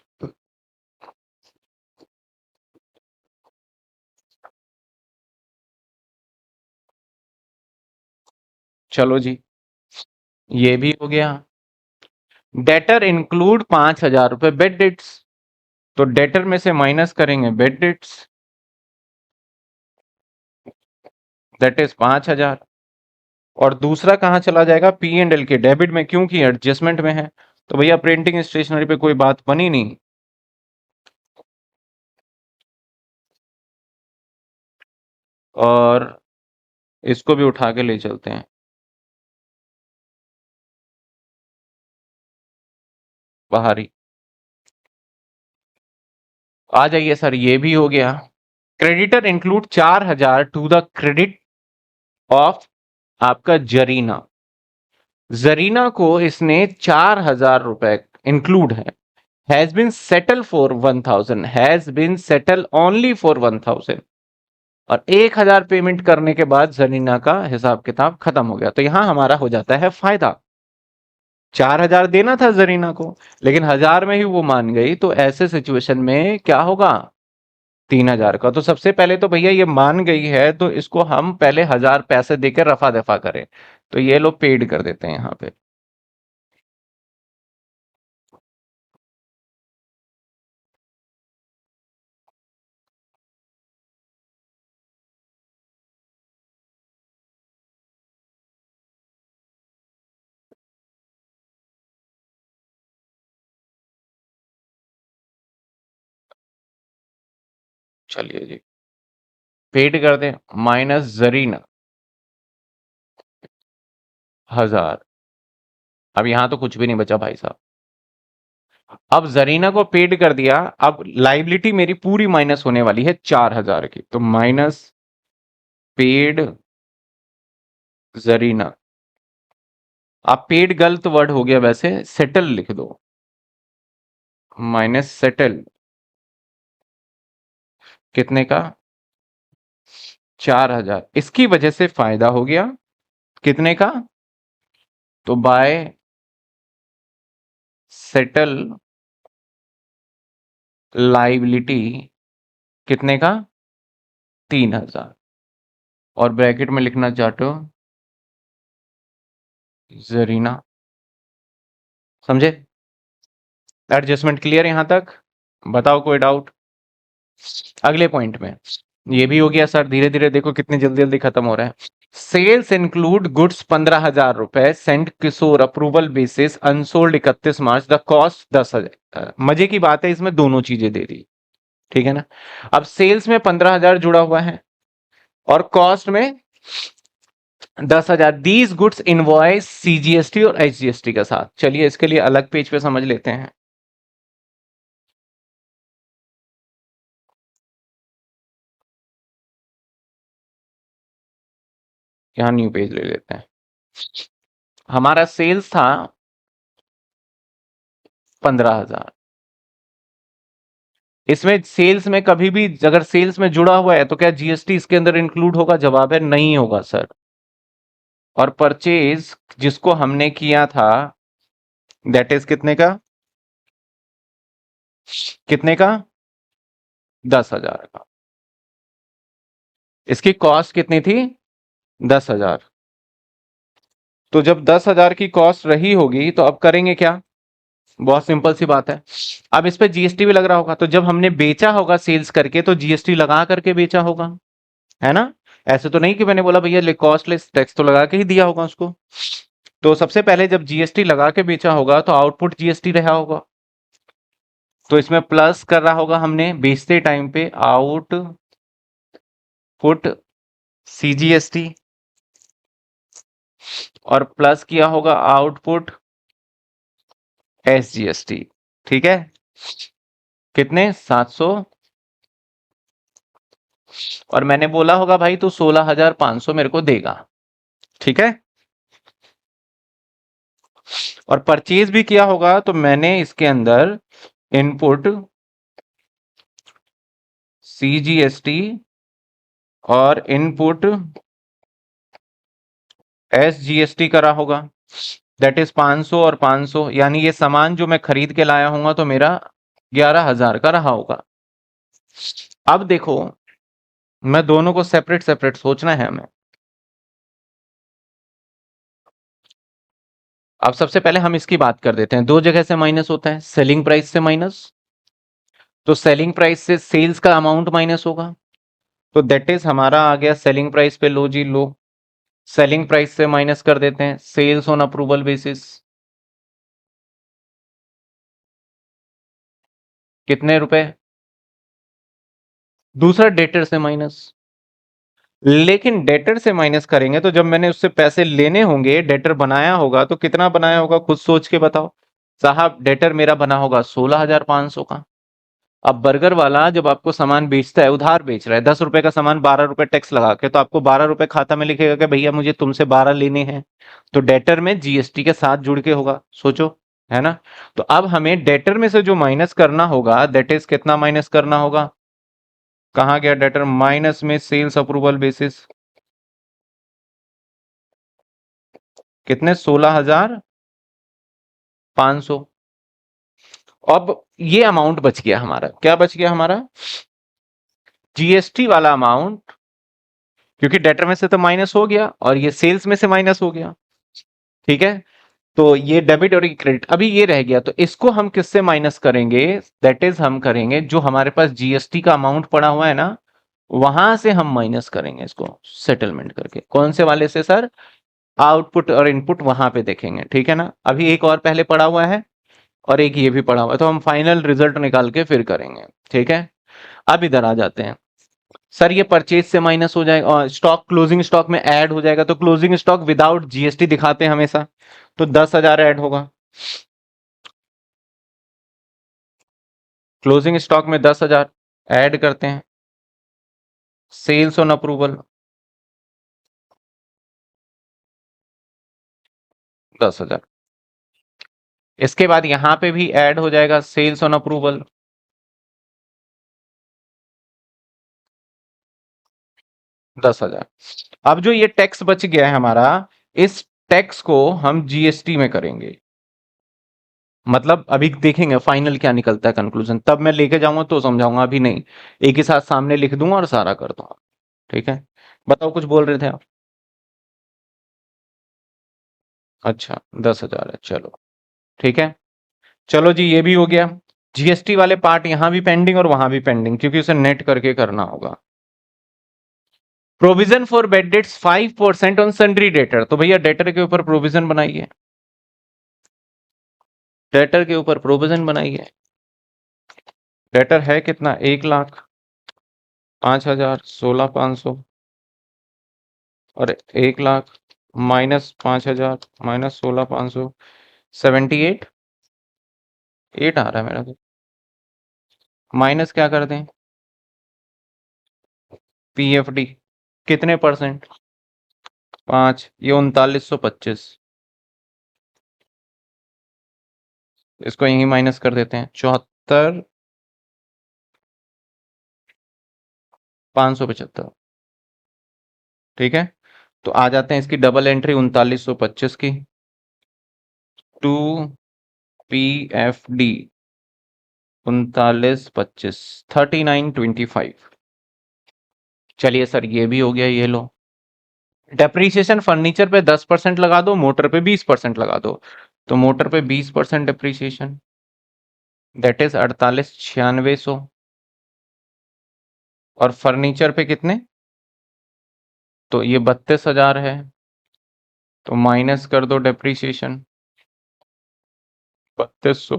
चलो जी, ये भी हो गया। डेटर इंक्लूड 5,000 रुपए बेड डेट्स, तो डेटर में से माइनस करेंगे बेड डेट्स, दैट इज 5,000। और दूसरा कहां चला जाएगा? पी एंड एल के डेबिट में, क्योंकि एडजस्टमेंट में है। तो भैया प्रिंटिंग स्टेशनरी पे कोई बात बनी नहीं, और इसको भी उठा के ले चलते हैं बाहरी। आ जाइए सर, ये भी हो गया। Creditor include 4,000 to the credit of आपका जरीना, जरीना को इसने 4,000 रुपए इंक्लूड है। Has been settle for 1,000, has been settle only for 1,000, और 1,000 पेमेंट करने के बाद जरीना का हिसाब किताब खत्म हो गया। तो यहां हमारा हो जाता है फायदा। 4,000 देना था जरीना को, लेकिन 1,000 में ही वो मान गई, तो ऐसे सिचुएशन में क्या होगा? 3,000 का। तो सबसे पहले तो भैया ये मान गई है, तो इसको हम पहले 1,000 पैसे देकर रफा दफा करें, तो ये लोग पेड कर देते हैं यहां पे। चलिए जी, पेड कर दें, माइनस जरीना 1,000। अब यहां तो कुछ भी नहीं बचा भाई साहब। अब जरीना को पेड कर दिया, अब लाइबिलिटी मेरी पूरी माइनस होने वाली है 4,000 की, तो माइनस पेड जरीना। आप पेड गलत वर्ड हो गया, वैसे सेटल लिख दो, माइनस सेटल कितने का? 4,000। इसकी वजह से फायदा हो गया कितने का? तो बाय सेटल लाइबिलिटी कितने का? 3,000, और ब्रैकेट में लिखना चाहते हो जरीना। समझे? एडजस्टमेंट क्लियर यहां तक? बताओ कोई डाउट? अगले पॉइंट में ये भी हो गया सर, धीरे धीरे देखो कितनी जल्दी जल्दी खत्म हो रहा है। सेल्स इंक्लूड गुड्स 15,000 रुपए, sent Kishore approval basis, unsold 31 मार्च, द कॉस्ट 10,000। मजे की बात है, इसमें दोनों चीजें दे दी, ठीक है ना? अब सेल्स में 15,000 जुड़ा हुआ है, और कॉस्ट में 10,000। दीज गुड्स इनवॉइस सीजीएसटी और एचजीएसटी के साथ। चलिए इसके लिए अलग पेज पे समझ लेते हैं। यहां न्यू पेज ले लेते हैं। हमारा सेल्स था 15,000। इसमें सेल्स में कभी भी अगर सेल्स में जुड़ा हुआ है तो क्या जीएसटी इसके अंदर इंक्लूड होगा? जवाब है नहीं होगा सर। और परचेज जिसको हमने किया था, दैट इज कितने का? कितने का? 10,000 का। इसकी कॉस्ट कितनी थी? 10,000। तो जब 10,000 की कॉस्ट रही होगी, तो अब करेंगे क्या? बहुत सिंपल सी बात है। अब इस पे जीएसटी भी लग रहा होगा, तो जब हमने बेचा होगा सेल्स करके, तो जीएसटी लगा करके बेचा होगा, है ना? ऐसे तो नहीं कि मैंने बोला भैया कॉस्टलेस, टैक्स तो लगा के ही दिया होगा उसको। तो सबसे पहले जब जीएसटी लगा के बेचा होगा तो आउटपुट जीएसटी रहा होगा, तो इसमें प्लस कर रहा होगा हमने बेचते टाइम पे आउटपुट सीजीएसटी, और प्लस किया होगा आउटपुट एसजीएसटी। ठीक है, कितने 700, और मैंने बोला होगा भाई तू 16,500 मेरे को देगा। ठीक है, और परचेज भी किया होगा तो मैंने इसके अंदर इनपुट सीजीएसटी और इनपुट एसजीएसटी करा होगा, दैट इज 500 और 500, यानी ये सामान जो मैं खरीद के लाया हूंगा तो मेरा 11,000 का रहा होगा। अब देखो, मैं दोनों को सेपरेट सेपरेट सोचना है हमें। अब सबसे पहले हम इसकी बात कर देते हैं, दो जगह से माइनस होता है, सेलिंग प्राइस से माइनस, तो सेलिंग प्राइस से सेल्स का अमाउंट माइनस होगा, तो दैट इज हमारा आ गया सेलिंग प्राइस पे लो जी लो, सेलिंग प्राइस से माइनस कर देते हैं सेल्स ऑन अप्रूवल बेसिस, कितने रुपए, दूसरा डेटर से माइनस, लेकिन डेटर से माइनस करेंगे तो जब मैंने उससे पैसे लेने होंगे, डेटर बनाया होगा तो कितना बनाया होगा खुद सोच के बताओ साहब। डेटर मेरा बना होगा 16,500 का। अब बर्गर वाला जब आपको सामान बेचता है, उधार बेच रहा है, 10 रुपए का सामान 12 रुपए टैक्स लगा के, तो आपको 12 रुपए खाता में लिखेगा कि भैया मुझे तुमसे 12 लेने हैं, तो डेटर में जीएसटी के साथ जुड़ के होगा, सोचो, है ना। तो अब हमें डेटर में से जो माइनस करना होगा, दैट इज कितना माइनस करना होगा, कहाँ गया डेटर, माइनस में सेल्स अप्रूवल बेसिस, कितने 16,500। अब ये अमाउंट बच गया हमारा, क्या बच गया हमारा, जीएसटी वाला अमाउंट, क्योंकि डेटर में से तो माइनस हो गया और ये सेल्स में से माइनस हो गया। ठीक है, तो ये डेबिट और ये क्रेडिट, अभी ये रह गया, तो इसको हम किससे माइनस करेंगे, दैट इज हम करेंगे जो हमारे पास जीएसटी का अमाउंट पड़ा हुआ है ना, वहां से हम माइनस करेंगे इसको सेटलमेंट करके, कौन से वाले से सर, आउटपुट और इनपुट वहां पे देखेंगे। ठीक है ना, अभी एक और पहले पड़ा हुआ है और एक ये भी पड़ा हुआ है, तो हम फाइनल रिजल्ट निकाल के फिर करेंगे। ठीक है, अब इधर आ जाते हैं, सर ये परचेज से माइनस हो जाएगा और स्टॉक क्लोजिंग स्टॉक में ऐड हो जाएगा, तो क्लोजिंग स्टॉक विदाउट जीएसटी दिखाते हैं हमेशा, तो 10,000 ऐड होगा, क्लोजिंग स्टॉक में 10,000 ऐड करते हैं, सेल्स ऑन अप्रूवल 10,000, इसके बाद यहां पे भी ऐड हो जाएगा सेल्स ऑन अप्रूवल 10,000। अब जो ये टैक्स बच गया है हमारा, इस टैक्स को हम जीएसटी में करेंगे, मतलब अभी देखेंगे फाइनल क्या निकलता है कंक्लूजन, तब मैं लेके जाऊंगा तो समझाऊंगा, अभी नहीं, एक ही साथ सामने लिख दूंगा और सारा कर दूंगा। ठीक है, बताओ कुछ बोल रहे थे आप। अच्छा 10,000 है, चलो ठीक है, चलो जी ये भी हो गया। जीएसटी वाले पार्ट यहां भी पेंडिंग और वहां भी पेंडिंग, क्योंकि उसे नेट करके करना होगा। Provision for bad debts 5% on sundry debtor, तो भैया डेटर के ऊपर प्रोविजन बनाइए, डेटर के ऊपर प्रोविजन बनाइए। डेटर है कितना, 1,00,000, 5,000, 16,500 और 1,00,000 माइनस 5,000 माइनस 16,500, 78 8 आ रहा है मेरा तो, माइनस क्या कर दें, पीएफडी कितने परसेंट, 5, ये 3925, इसको यही माइनस कर देते हैं, 74,575। ठीक है, तो आ जाते हैं इसकी डबल एंट्री 3925 की, टू पीएफडी 3925, 3925। चलिए सर ये भी हो गया, ये लो। डेप्रीसिएशन फर्नीचर पे 10% लगा दो, मोटर पे 20% लगा दो, तो मोटर पे 20% डेप्रीसिएशन, दैट इज 48,9600, और फर्नीचर पे कितने तो ये 32,000 है, तो माइनस कर दो डेप्रीशिएशन 3200,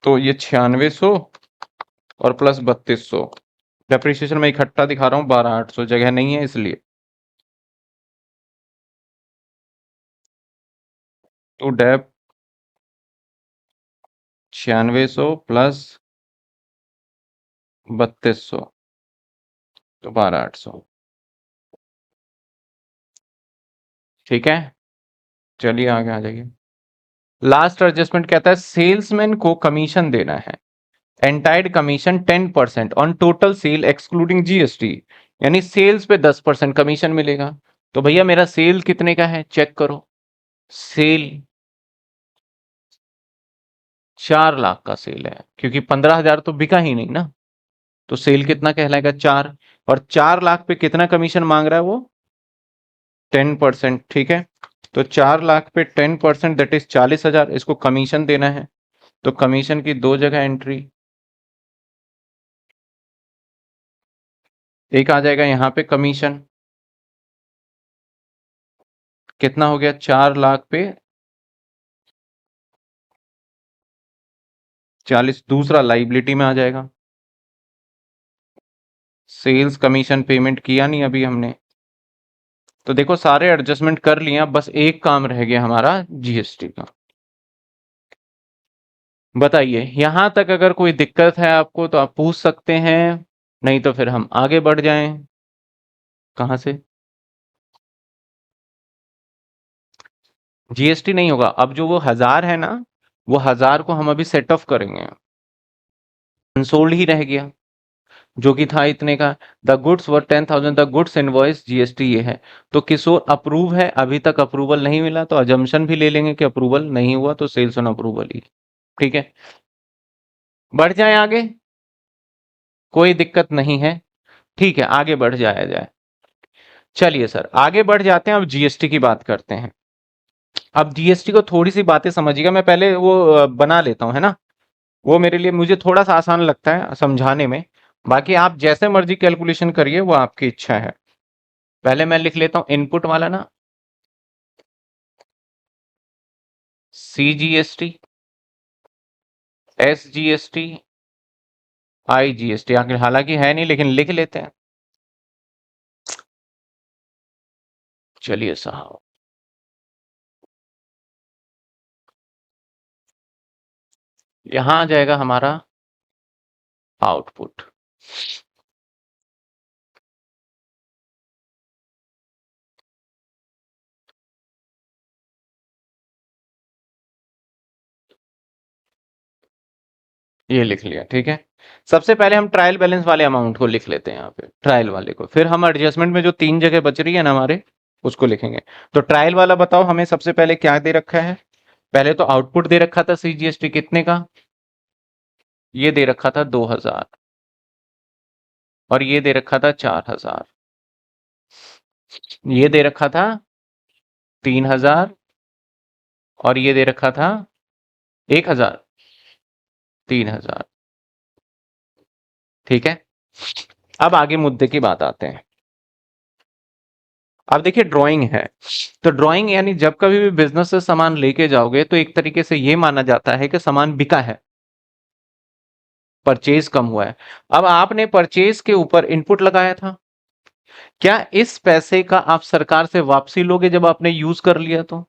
तो ये 9600 और प्लस 3200। डेप्रीशिएशन में इकट्ठा दिखा रहा हूँ 12,800, जगह नहीं है इसलिए। तो डेप 9600 प्लस 3200 तो 12,800। ठीक है, चलिए आगे आ जाइए। लास्ट एडजस्टमेंट कहता है सेल्समैन को कमीशन देना है, entire commission 10% on total sale excluding GST, यानी सेल्स पे 10% कमीशन मिलेगा। तो भैया मेरा सेल कितने का है चेक करो, सेल 4 लाख का सेल है, क्योंकि 15,000 तो बिका ही नहीं ना, तो सेल कितना कहलाएगा 4, और 4 लाख पे कितना कमीशन मांग रहा है वो 10%। ठीक है, तो 4 लाख पे 10% दैट इज 40,000, इसको कमीशन देना है, तो कमीशन की 2 जगह एंट्री, एक आ जाएगा यहाँ पे कमीशन, कितना हो गया 4 लाख पे 40, दूसरा लाइबिलिटी में आ जाएगा, सेल्स कमीशन पेमेंट किया नहीं अभी हमने। तो देखो सारे एडजस्टमेंट कर लिया, बस एक काम रह गया हमारा जीएसटी का। बताइए यहां तक अगर कोई दिक्कत है आपको तो आप पूछ सकते हैं, नहीं तो फिर हम आगे बढ़ जाएं। कहां से जीएसटी नहीं होगा, अब जो वो 1000 है ना, वो 1000 को हम अभी सेट ऑफ करेंगे, अनसोल्ड ही रह गया जो कि था इतने का। The goods were 10,000, the goods invoice GST ये है। तो किशोर अप्रूव है, अभी तक अप्रूवल नहीं मिला, तो अजम्पशन भी ले लेंगे कि अप्रूवल नहीं हुआ, तो सेल्स ऑन अप्रूवल ही। ठीक है, बढ़ जाए आगे, कोई दिक्कत नहीं है। ठीक है, आगे बढ़ जाया जाए। चलिए सर आगे बढ़ जाते हैं, अब जीएसटी की बात करते हैं। अब जीएसटी को थोड़ी सी बातें समझिएगा, मैं पहले वो बना लेता हूं, है ना, वो मेरे लिए मुझे थोड़ा सा आसान लगता है समझाने में, बाकी आप जैसे मर्जी कैलकुलेशन करिए, वो आपकी इच्छा है। पहले मैं लिख लेता हूं इनपुट वाला ना, सीजीएसटी, एसजीएसटी, आईजीएसटी, आखिर हालांकि है नहीं लेकिन लिख लेते हैं। चलिए साहब, यहां आ जाएगा हमारा आउटपुट। ये लिख लिया, ठीक है। सबसे पहले हम ट्रायल बैलेंस वाले अमाउंट को लिख लेते हैं यहाँ पे, ट्रायल वाले को, फिर हम एडजस्टमेंट में जो 3 जगह बच रही है ना हमारे, उसको लिखेंगे। तो ट्रायल वाला बताओ हमें सबसे पहले क्या दे रखा है। पहले तो आउटपुट दे रखा था सीजीएसटी कितने का, ये दे रखा था 2000, और ये दे रखा था 4000, ये दे रखा था 3000, और ये दे रखा था 1000, 3000। ठीक है, अब आगे मुद्दे की बात आते हैं। अब देखिए ड्राइंग है, तो ड्राइंग यानी जब कभी भी बिजनेस से सामान लेके जाओगे तो एक तरीके से ये माना जाता है कि सामान बिका है, परचेज कम हुआ है। अब आपने परचेज के ऊपर इनपुट लगाया था, क्या इस पैसे का आप सरकार से वापसी लोगे जब आपने यूज कर लिया तो?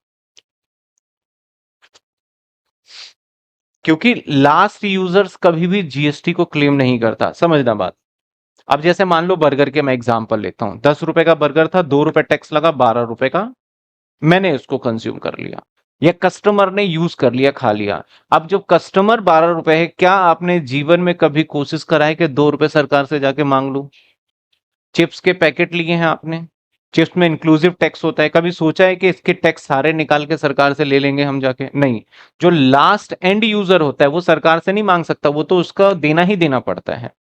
क्योंकि लास्ट यूजर्स कभी भी जीएसटी को क्लेम नहीं करता, समझना बात। अब जैसे मान लो बर्गर के मैं एग्जांपल लेता हूं, 10 रुपए का बर्गर था, 2 रुपए टैक्स लगा, 12 रुपए का मैंने इसको कंज्यूम कर लिया, या कस्टमर ने यूज कर लिया, खा लिया। अब जब कस्टमर 12 रुपए है, क्या आपने जीवन में कभी कोशिश करा है कि 2 रुपए सरकार से जाके मांग लूं? चिप्स के पैकेट लिए हैं आपने, चिप्स में इंक्लूसिव टैक्स होता है, कभी सोचा है कि इसके टैक्स सारे निकाल के सरकार से ले लेंगे हम जाके? नहीं। जो लास्ट एंड यूजर होता है वो सरकार से नहीं मांग सकता, वो तो उसका देना ही देना पड़ता है।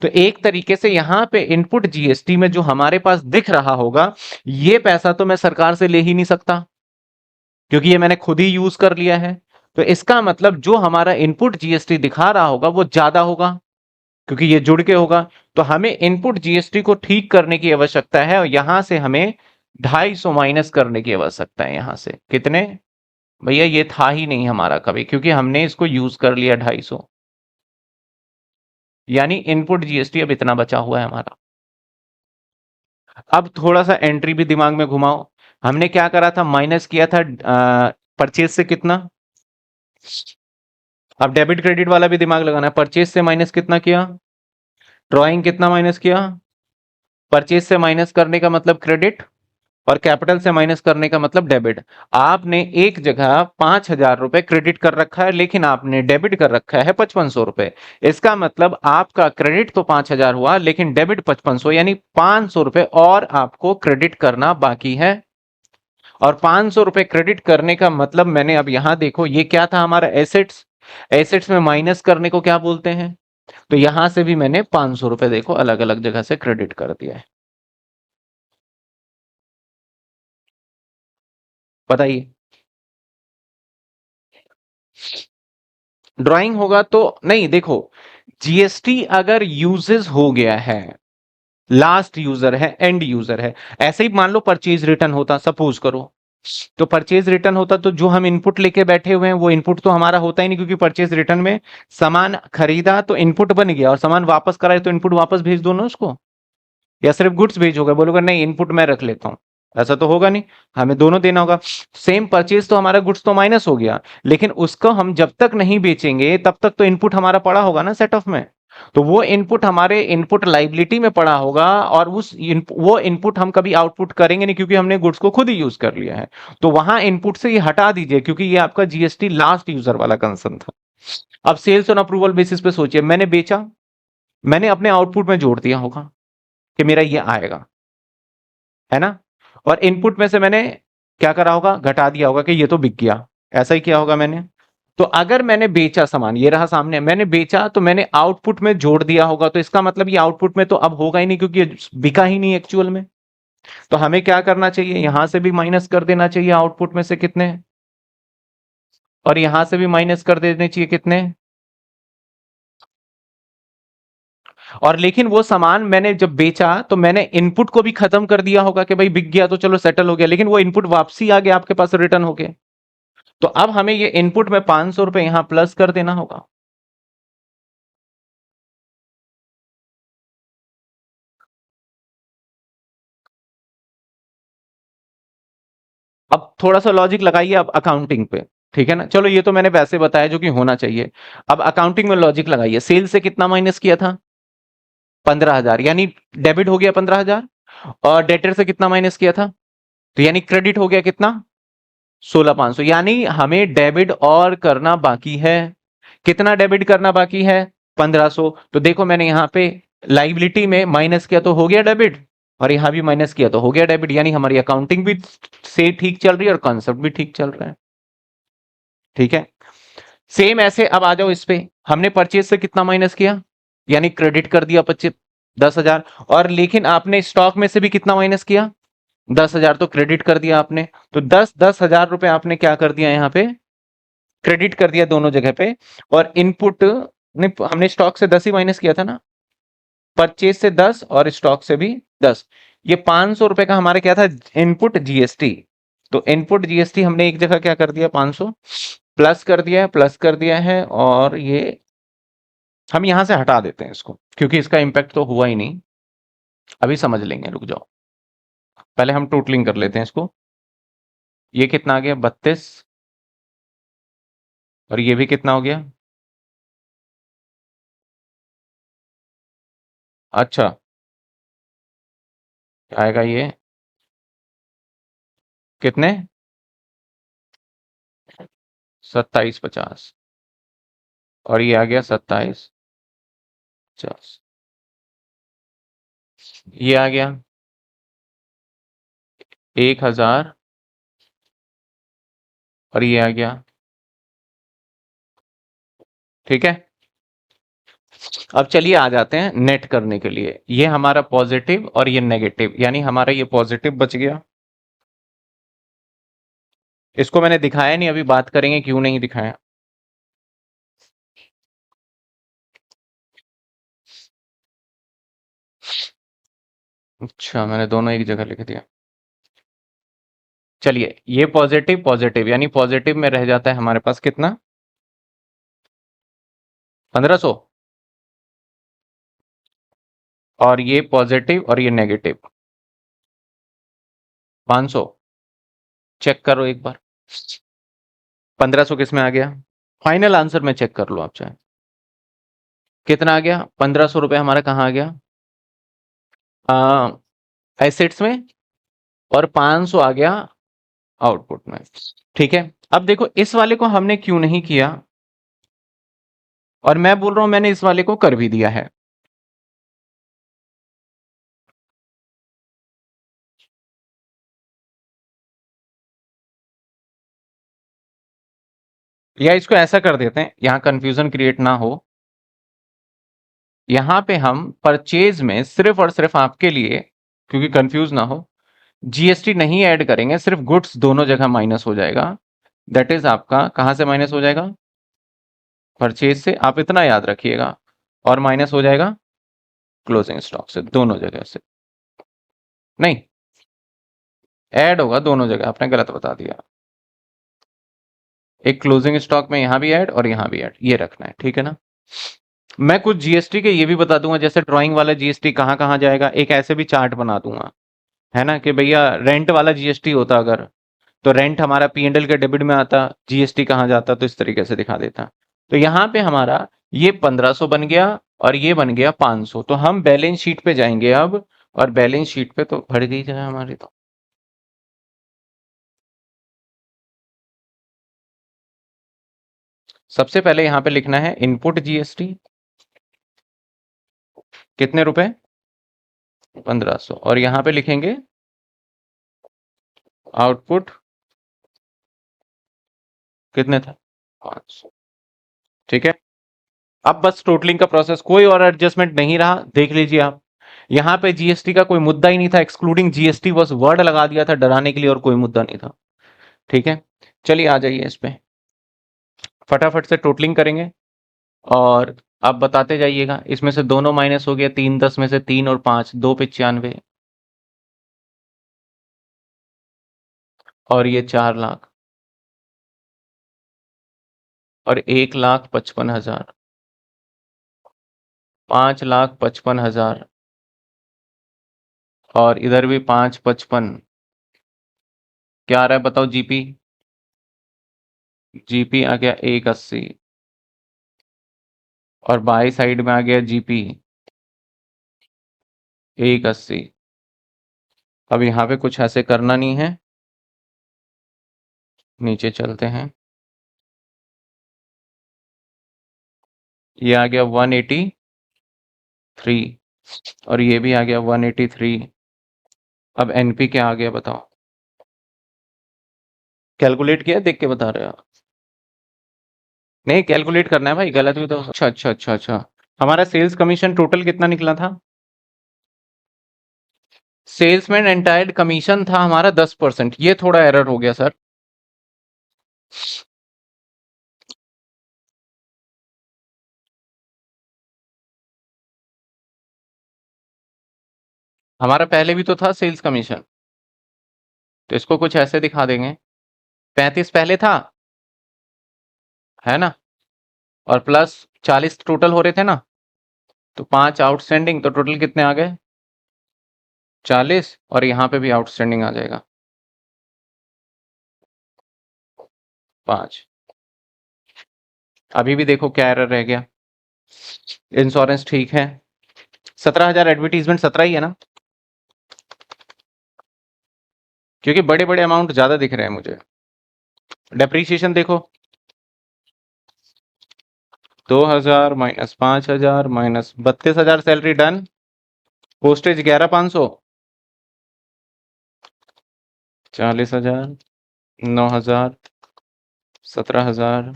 तो एक तरीके से यहां पे इनपुट जीएसटी में जो हमारे पास दिख रहा होगा, ये पैसा तो मैं सरकार से ले ही नहीं सकता, क्योंकि ये मैंने खुद ही यूज कर लिया है। तो इसका मतलब जो हमारा इनपुट जीएसटी दिखा रहा होगा वो ज्यादा होगा, क्योंकि ये जुड़ के होगा। तो हमें इनपुट जीएसटी को ठीक करने की आवश्यकता है और यहां से हमें 250 माइनस करने की आवश्यकता है। यहां से कितने भैया, ये था ही नहीं हमारा कभी, क्योंकि हमने इसको यूज कर लिया 250, यानी इनपुट जीएसटी अब इतना बचा हुआ है हमारा। अब थोड़ा सा एंट्री भी दिमाग में घुमाओ। हमने क्या करा था, माइनस किया था परचेज से कितना। अब डेबिट क्रेडिट वाला भी दिमाग लगाना है। परचेज से माइनस कितना किया, ड्राइंग कितना माइनस किया, परचेज से माइनस करने का मतलब क्रेडिट, और कैपिटल से माइनस करने का मतलब डेबिट। आपने एक जगह 5,000 रुपए क्रेडिट कर रखा है, लेकिन आपने डेबिट कर रखा है 5500 रुपए। इसका मतलब आपका क्रेडिट तो 5,000 हुआ, लेकिन डेबिट 5500, यानी 500 रुपए और आपको क्रेडिट करना बाकी है। और 500 रुपए क्रेडिट करने का मतलब, मैंने अब यहां देखो, ये क्या था हमारा एसेट्स। एसेट्स में माइनस करने को क्या बोलते हैं। तो यहां से भी मैंने 500 रुपए देखो अलग अलग जगह से क्रेडिट कर दिया है। बताइए, ड्राइंग होगा तो नहीं। देखो, जीएसटी अगर यूजेस हो गया है, लास्ट यूजर है, एंड यूजर है। ऐसे ही मान लो परचेज रिटर्न होता, सपोज करो, तो परचेज रिटर्न होता तो जो हम इनपुट लेके बैठे हुए हैं वो इनपुट तो हमारा होता ही नहीं, क्योंकि परचेज रिटर्न में सामान खरीदा तो इनपुट बन गया, और सामान वापस कराए तो इनपुट वापस भेज दो ना उसको, या सिर्फ गुड्स भेजोगे, बोलोगे नहीं इनपुट मैं रख लेता हूं। ऐसा तो होगा नहीं, हमें दोनों देना होगा। सेम परचेज तो हमारा गुड्स तो माइनस हो गया, लेकिन उसको हम जब तक नहीं बेचेंगे तब तक तो इनपुट हमारा पड़ा होगा ना सेट ऑफ में। तो वो इनपुट हमारे इनपुट लाइबिलिटी में पड़ा होगा, और वो इनपुट हम कभी आउटपुट करेंगे नहीं, क्योंकि हमने गुड्स को खुद ही यूज कर लिया है। तो वहां इनपुट से ये हटा दीजिए, क्योंकि ये आपका जीएसटी लास्ट यूजर वाला कंसर्न था। अब सेल्स ऑन अप्रूवल बेसिस पे सोचिए, मैंने बेचा, मैंने अपने आउटपुट में जोड़ दिया होगा कि मेरा ये आएगा, है ना। और इनपुट में से मैंने क्या करा होगा, घटा दिया होगा कि ये तो बिक गया। ऐसा ही किया होगा मैंने। तो अगर मैंने बेचा सामान, ये रहा सामने, मैंने बेचा तो मैंने आउटपुट में जोड़ दिया होगा, तो इसका मतलब ये आउटपुट में तो अब होगा ही नहीं, क्योंकि ये बिका ही नहीं एक्चुअल में। तो हमें क्या करना चाहिए, यहां से भी माइनस कर देना चाहिए आउटपुट में से कितने, और यहां से भी माइनस कर देने चाहिए कितने। और लेकिन वो सामान मैंने जब बेचा तो मैंने इनपुट को भी खत्म कर दिया होगा कि भाई बिक गया तो चलो सेटल हो गया, लेकिन वो इनपुट वापसी आ गया आपके पास, रिटर्न हो गया। तो अब हमें ये इनपुट में 500 रुपए यहां प्लस कर देना होगा। अब थोड़ा सा लॉजिक लगाइए अब अकाउंटिंग पे, ठीक है ना। चलो ये तो मैंने वैसे बताया जो कि होना चाहिए। अब अकाउंटिंग में लॉजिक लगाइए, सेल से कितना माइनस किया था, 15,000, यानी डेबिट हो गया 15,000। और डेटर से कितना माइनस किया था, तो यानी क्रेडिट हो गया कितना, 16,500, यानी हमें डेबिट और करना बाकी है। कितना डेबिट करना बाकी है, 1,500। तो देखो मैंने यहां पे लाइबिलिटी में माइनस किया तो हो गया डेबिट, और यहां भी माइनस किया तो हो गया डेबिट, यानी हमारी अकाउंटिंग भी से ठीक चल रही है और कॉन्सेप्ट भी ठीक चल रहा है। ठीक है। सेम ऐसे अब आ जाओ इस पे, हमने परचेज से कितना माइनस किया, यानी क्रेडिट कर दिया 10,000, और लेकिन आपने स्टॉक में से भी कितना माइनस किया, 10,000, तो क्रेडिट कर दिया आपने। तो 10,000 रुपए आपने क्या कर दिया यहाँ पे, क्रेडिट कर दिया दोनों जगह पे। और इनपुट ने, हमने स्टॉक से 10 ही माइनस किया था ना, परचेज से 10 और स्टॉक से भी 10। ये 500 रुपए का हमारे क्या था, इनपुट जीएसटी। तो इनपुट जीएसटी हमने एक जगह क्या कर दिया, 500 प्लस कर दिया है, प्लस कर दिया है, और ये हम यहां से हटा देते हैं इसको, क्योंकि इसका इंपैक्ट तो हुआ ही नहीं। अभी समझ लेंगे, रुक जाओ, पहले हम टोटलिंग कर लेते हैं इसको। ये कितना आ गया, 32, और ये भी कितना हो गया, अच्छा आएगा ये कितने, 2750, और ये आ गया 2750, ये आ गया 1,000, और ये आ गया, ठीक है। अब चलिए आ जाते हैं नेट करने के लिए। ये हमारा पॉजिटिव और ये नेगेटिव, यानी हमारा ये पॉजिटिव बच गया। इसको मैंने दिखाया नहीं, अभी बात करेंगे क्यों नहीं दिखाया। अच्छा, मैंने दोनों एक जगह लिख दिया। चलिए, ये पॉजिटिव पॉजिटिव यानी पॉजिटिव में रह जाता है हमारे पास कितना, 1500। और ये पॉजिटिव और ये नेगेटिव 500। चेक करो एक बार, 1500 किस में आ गया, फाइनल आंसर में चेक कर लो आप चाहे, कितना आ गया, 1500 रुपये हमारा कहाँ आ गया, एसेट्स में, और 500 आ गया आउटपुट में। ठीक है, अब देखो इस वाले को हमने क्यों नहीं किया, और मैं बोल रहा हूं मैंने इस वाले को कर भी दिया है। या इसको ऐसा कर देते हैं, यहां कंफ्यूजन क्रिएट ना हो, यहां पे हम परचेज में सिर्फ और सिर्फ आपके लिए, क्योंकि कंफ्यूज ना हो, जीएसटी नहीं ऐड करेंगे, सिर्फ गुड्स दोनों जगह माइनस हो जाएगा। दैट इज आपका कहां से माइनस हो जाएगा, परचेज से, आप इतना याद रखिएगा, और माइनस हो जाएगा क्लोजिंग स्टॉक से, दोनों जगह से नहीं, ऐड होगा दोनों जगह, आपने गलत बता दिया। एक क्लोजिंग स्टॉक में यहां भी ऐड और यहां भी ऐड, ये रखना है, ठीक है ना। मैं कुछ जीएसटी के ये भी बता दूंगा, जैसे ड्राइंग वाला जीएसटी कहां कहां जाएगा, एक ऐसे भी चार्ट बना दूंगा, है ना, कि भैया रेंट वाला जीएसटी होता अगर, तो रेंट हमारा पीएनएल के डेबिट में आता, जीएसटी कहां जाता, तो इस तरीके से दिखा देता। तो यहां पे हमारा ये 1500 बन गया और ये बन गया 500। तो हम बैलेंस शीट पे जाएंगे अब, और बैलेंस शीट पे तो भर गई जगह हमारी तो। सबसे पहले यहां पे लिखना है इनपुट जीएसटी, कितने रुपए, 1500, और यहां पे लिखेंगे आउटपुट कितने था, 500। ठीक है, अब बस टोटलिंग का प्रोसेस, कोई और एडजस्टमेंट नहीं रहा, देख लीजिए आप, यहां पे जीएसटी का कोई मुद्दा ही नहीं था, एक्सक्लूडिंग जीएसटी बस वर्ड लगा दिया था डराने के लिए, और कोई मुद्दा नहीं था। ठीक है, चलिए आ जाइए इस पे, फटाफट से टोटलिंग करेंगे, और आप बताते जाइएगा, इसमें से दोनों माइनस हो गया, 3 10 में से 3 और 5 2 95, और ये 4 लाख, और 1,55,000, 5,55,000, और इधर भी 555, क्या आ रहा है बताओ जीपी, जीपी आ गया 180, और बाई साइड में आ गया जीपी 180। अब यहाँ पे कुछ ऐसे करना नहीं है, नीचे चलते हैं, ये आ गया 183, और ये भी आ गया 183। अब एनपी क्या आ गया बताओ, कैलकुलेट किया, देख के बता रहे हो, नहीं कैलकुलेट करना है भाई, गलत भी तो, अच्छा अच्छा अच्छा अच्छा, हमारा सेल्स कमीशन टोटल कितना निकला था, सेल्समैन एंटायर कमीशन था हमारा 10%, ये थोड़ा एरर हो गया सर। हमारा पहले भी तो था सेल्स कमीशन, तो इसको कुछ ऐसे दिखा देंगे, 35 पहले था, है ना, और प्लस 40 टोटल हो रहे थे ना, तो 5 आउटस्टैंडिंग, तो टोटल कितने आ गए, 40, और यहाँ पे भी आउटस्टैंडिंग आ जाएगा 5। अभी भी देखो क्या एरर रह गया, इंश्योरेंस ठीक है, 17,000 एडवर्टीजमेंट 17 ही है ना, क्योंकि बड़े बड़े अमाउंट ज्यादा दिख रहे हैं मुझे। डेप्रीशिएशन देखो, 2,000 minus 5,000 minus 32,000 salary done, postage 11,500, 40,000, 9,000, 17,000,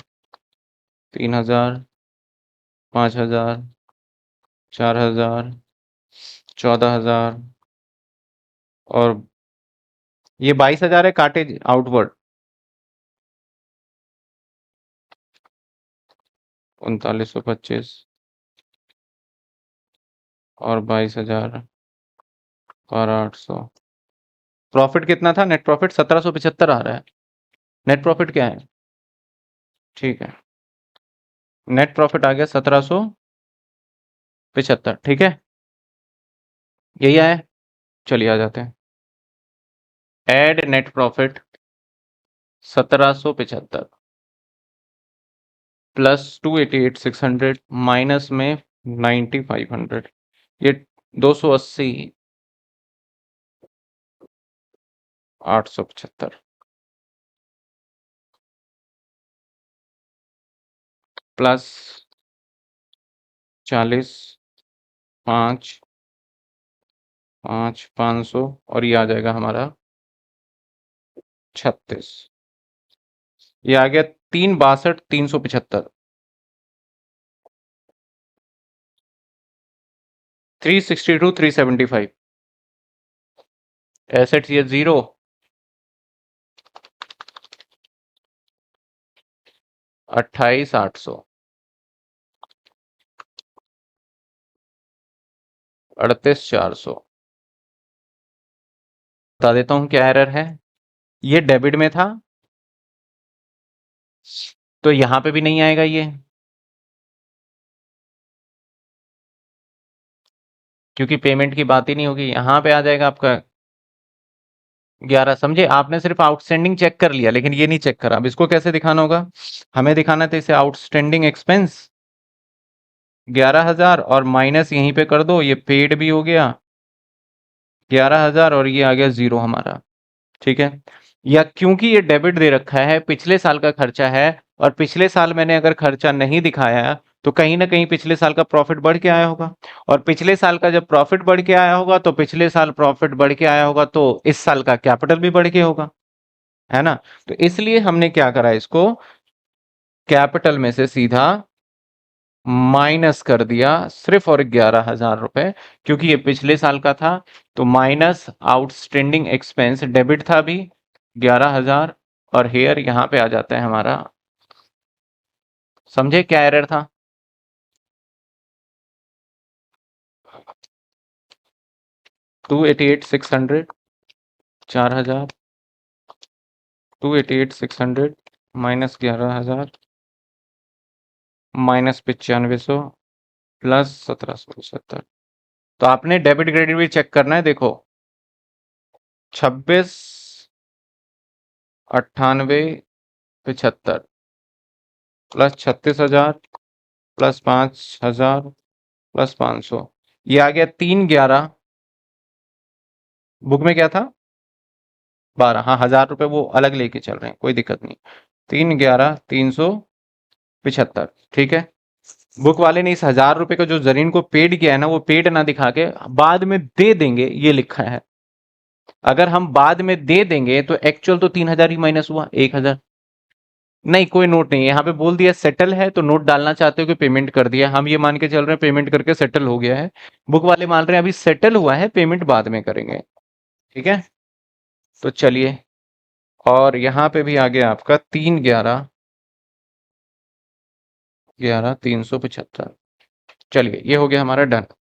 3,000, 5,000, 4,000, 14,000, और ये 22,000 है काटे आउटवर्ड, 3,925, और 22,000, और 800। प्रॉफिट कितना था? नेट प्रॉफिट 1775 आ रहा है। नेट प्रॉफिट क्या है? ठीक है, नेट प्रॉफिट आ गया 1775। ठीक है, यही आया। चलिए आ जाते हैं। Add net profit 1775 plus 288,600 minus में 9,500, ये 280, 875 प्लस 40, 5, 500 और ये आ जाएगा हमारा 36। ये आ गया 362, 375, 362, 375। एसेट्स ये 0, 28,800, 38,400। बता देता हूं क्या एरर है। ये डेबिट में था तो यहां पे भी नहीं आएगा ये, क्योंकि पेमेंट की बात ही नहीं होगी। यहां पे आ जाएगा आपका 11। समझे? आपने सिर्फ आउटस्टैंडिंग चेक कर लिया लेकिन ये नहीं चेक करा। अब इसको कैसे दिखाना होगा? हमें दिखाना था इसे आउटस्टैंडिंग एक्सपेंस 11,000 और माइनस यहीं पे कर दो, ये पेड भी हो गया 11,000 और ये आ गया 0 हमारा। ठीक है, या क्योंकि ये डेबिट दे रखा है, पिछले साल का खर्चा है, और पिछले साल मैंने अगर खर्चा नहीं दिखाया तो कहीं ना कहीं पिछले साल का प्रॉफिट बढ़ के आया होगा, और पिछले साल का जब प्रॉफिट बढ़ के आया होगा तो पिछले साल प्रॉफिट बढ़ के आया होगा तो इस साल का कैपिटल भी बढ़ के होगा, है ना? तो इसलिए हमने क्या करा, इसको कैपिटल में से सीधा माइनस कर दिया सिर्फ और 11,000 रुपए, क्योंकि ये पिछले साल का था। तो माइनस आउटस्टैंडिंग एक्सपेंस, डेबिट था भी 11,000, और हेयर यहां पे आ जाता है हमारा। समझे क्या एरर था? Two eighty eight six hundred 4,000, 288,600 minus 11,000 minus 9500 plus 1,775। तो आपने डेबिट क्रेडिट भी चेक करना है। देखो 26, 98, 75 प्लस 36,000 प्लस 5,000 प्लस 500, ये आ गया 311। बुक में क्या था? 12। हाँ, 1,000 रुपए वो अलग लेके चल रहे हैं, कोई दिक्कत नहीं। 311, 375। ठीक है, बुक वाले ने इस 1,000 रुपए का जो जरीन को पेड किया है ना, वो पेड ना दिखा के बाद में दे देंगे ये लिखा है। अगर हम बाद में दे देंगे तो एक्चुअल तो 3,000 ही माइनस हुआ, 1,000 नहीं। कोई नोट नहीं, यहाँ पे बोल दिया सेटल है तो नोट डालना चाहते हो कि पेमेंट कर दिया। हम ये मान के चल रहे हैं पेमेंट करके सेटल हो गया है। बुक वाले मान रहे हैं अभी सेटल हुआ है, पेमेंट बाद में करेंगे। ठीक है, तो चलिए, और यहाँ पे भी आ गया आपका 311, 11, 375। चलिए, ये हो गया हमारा डन।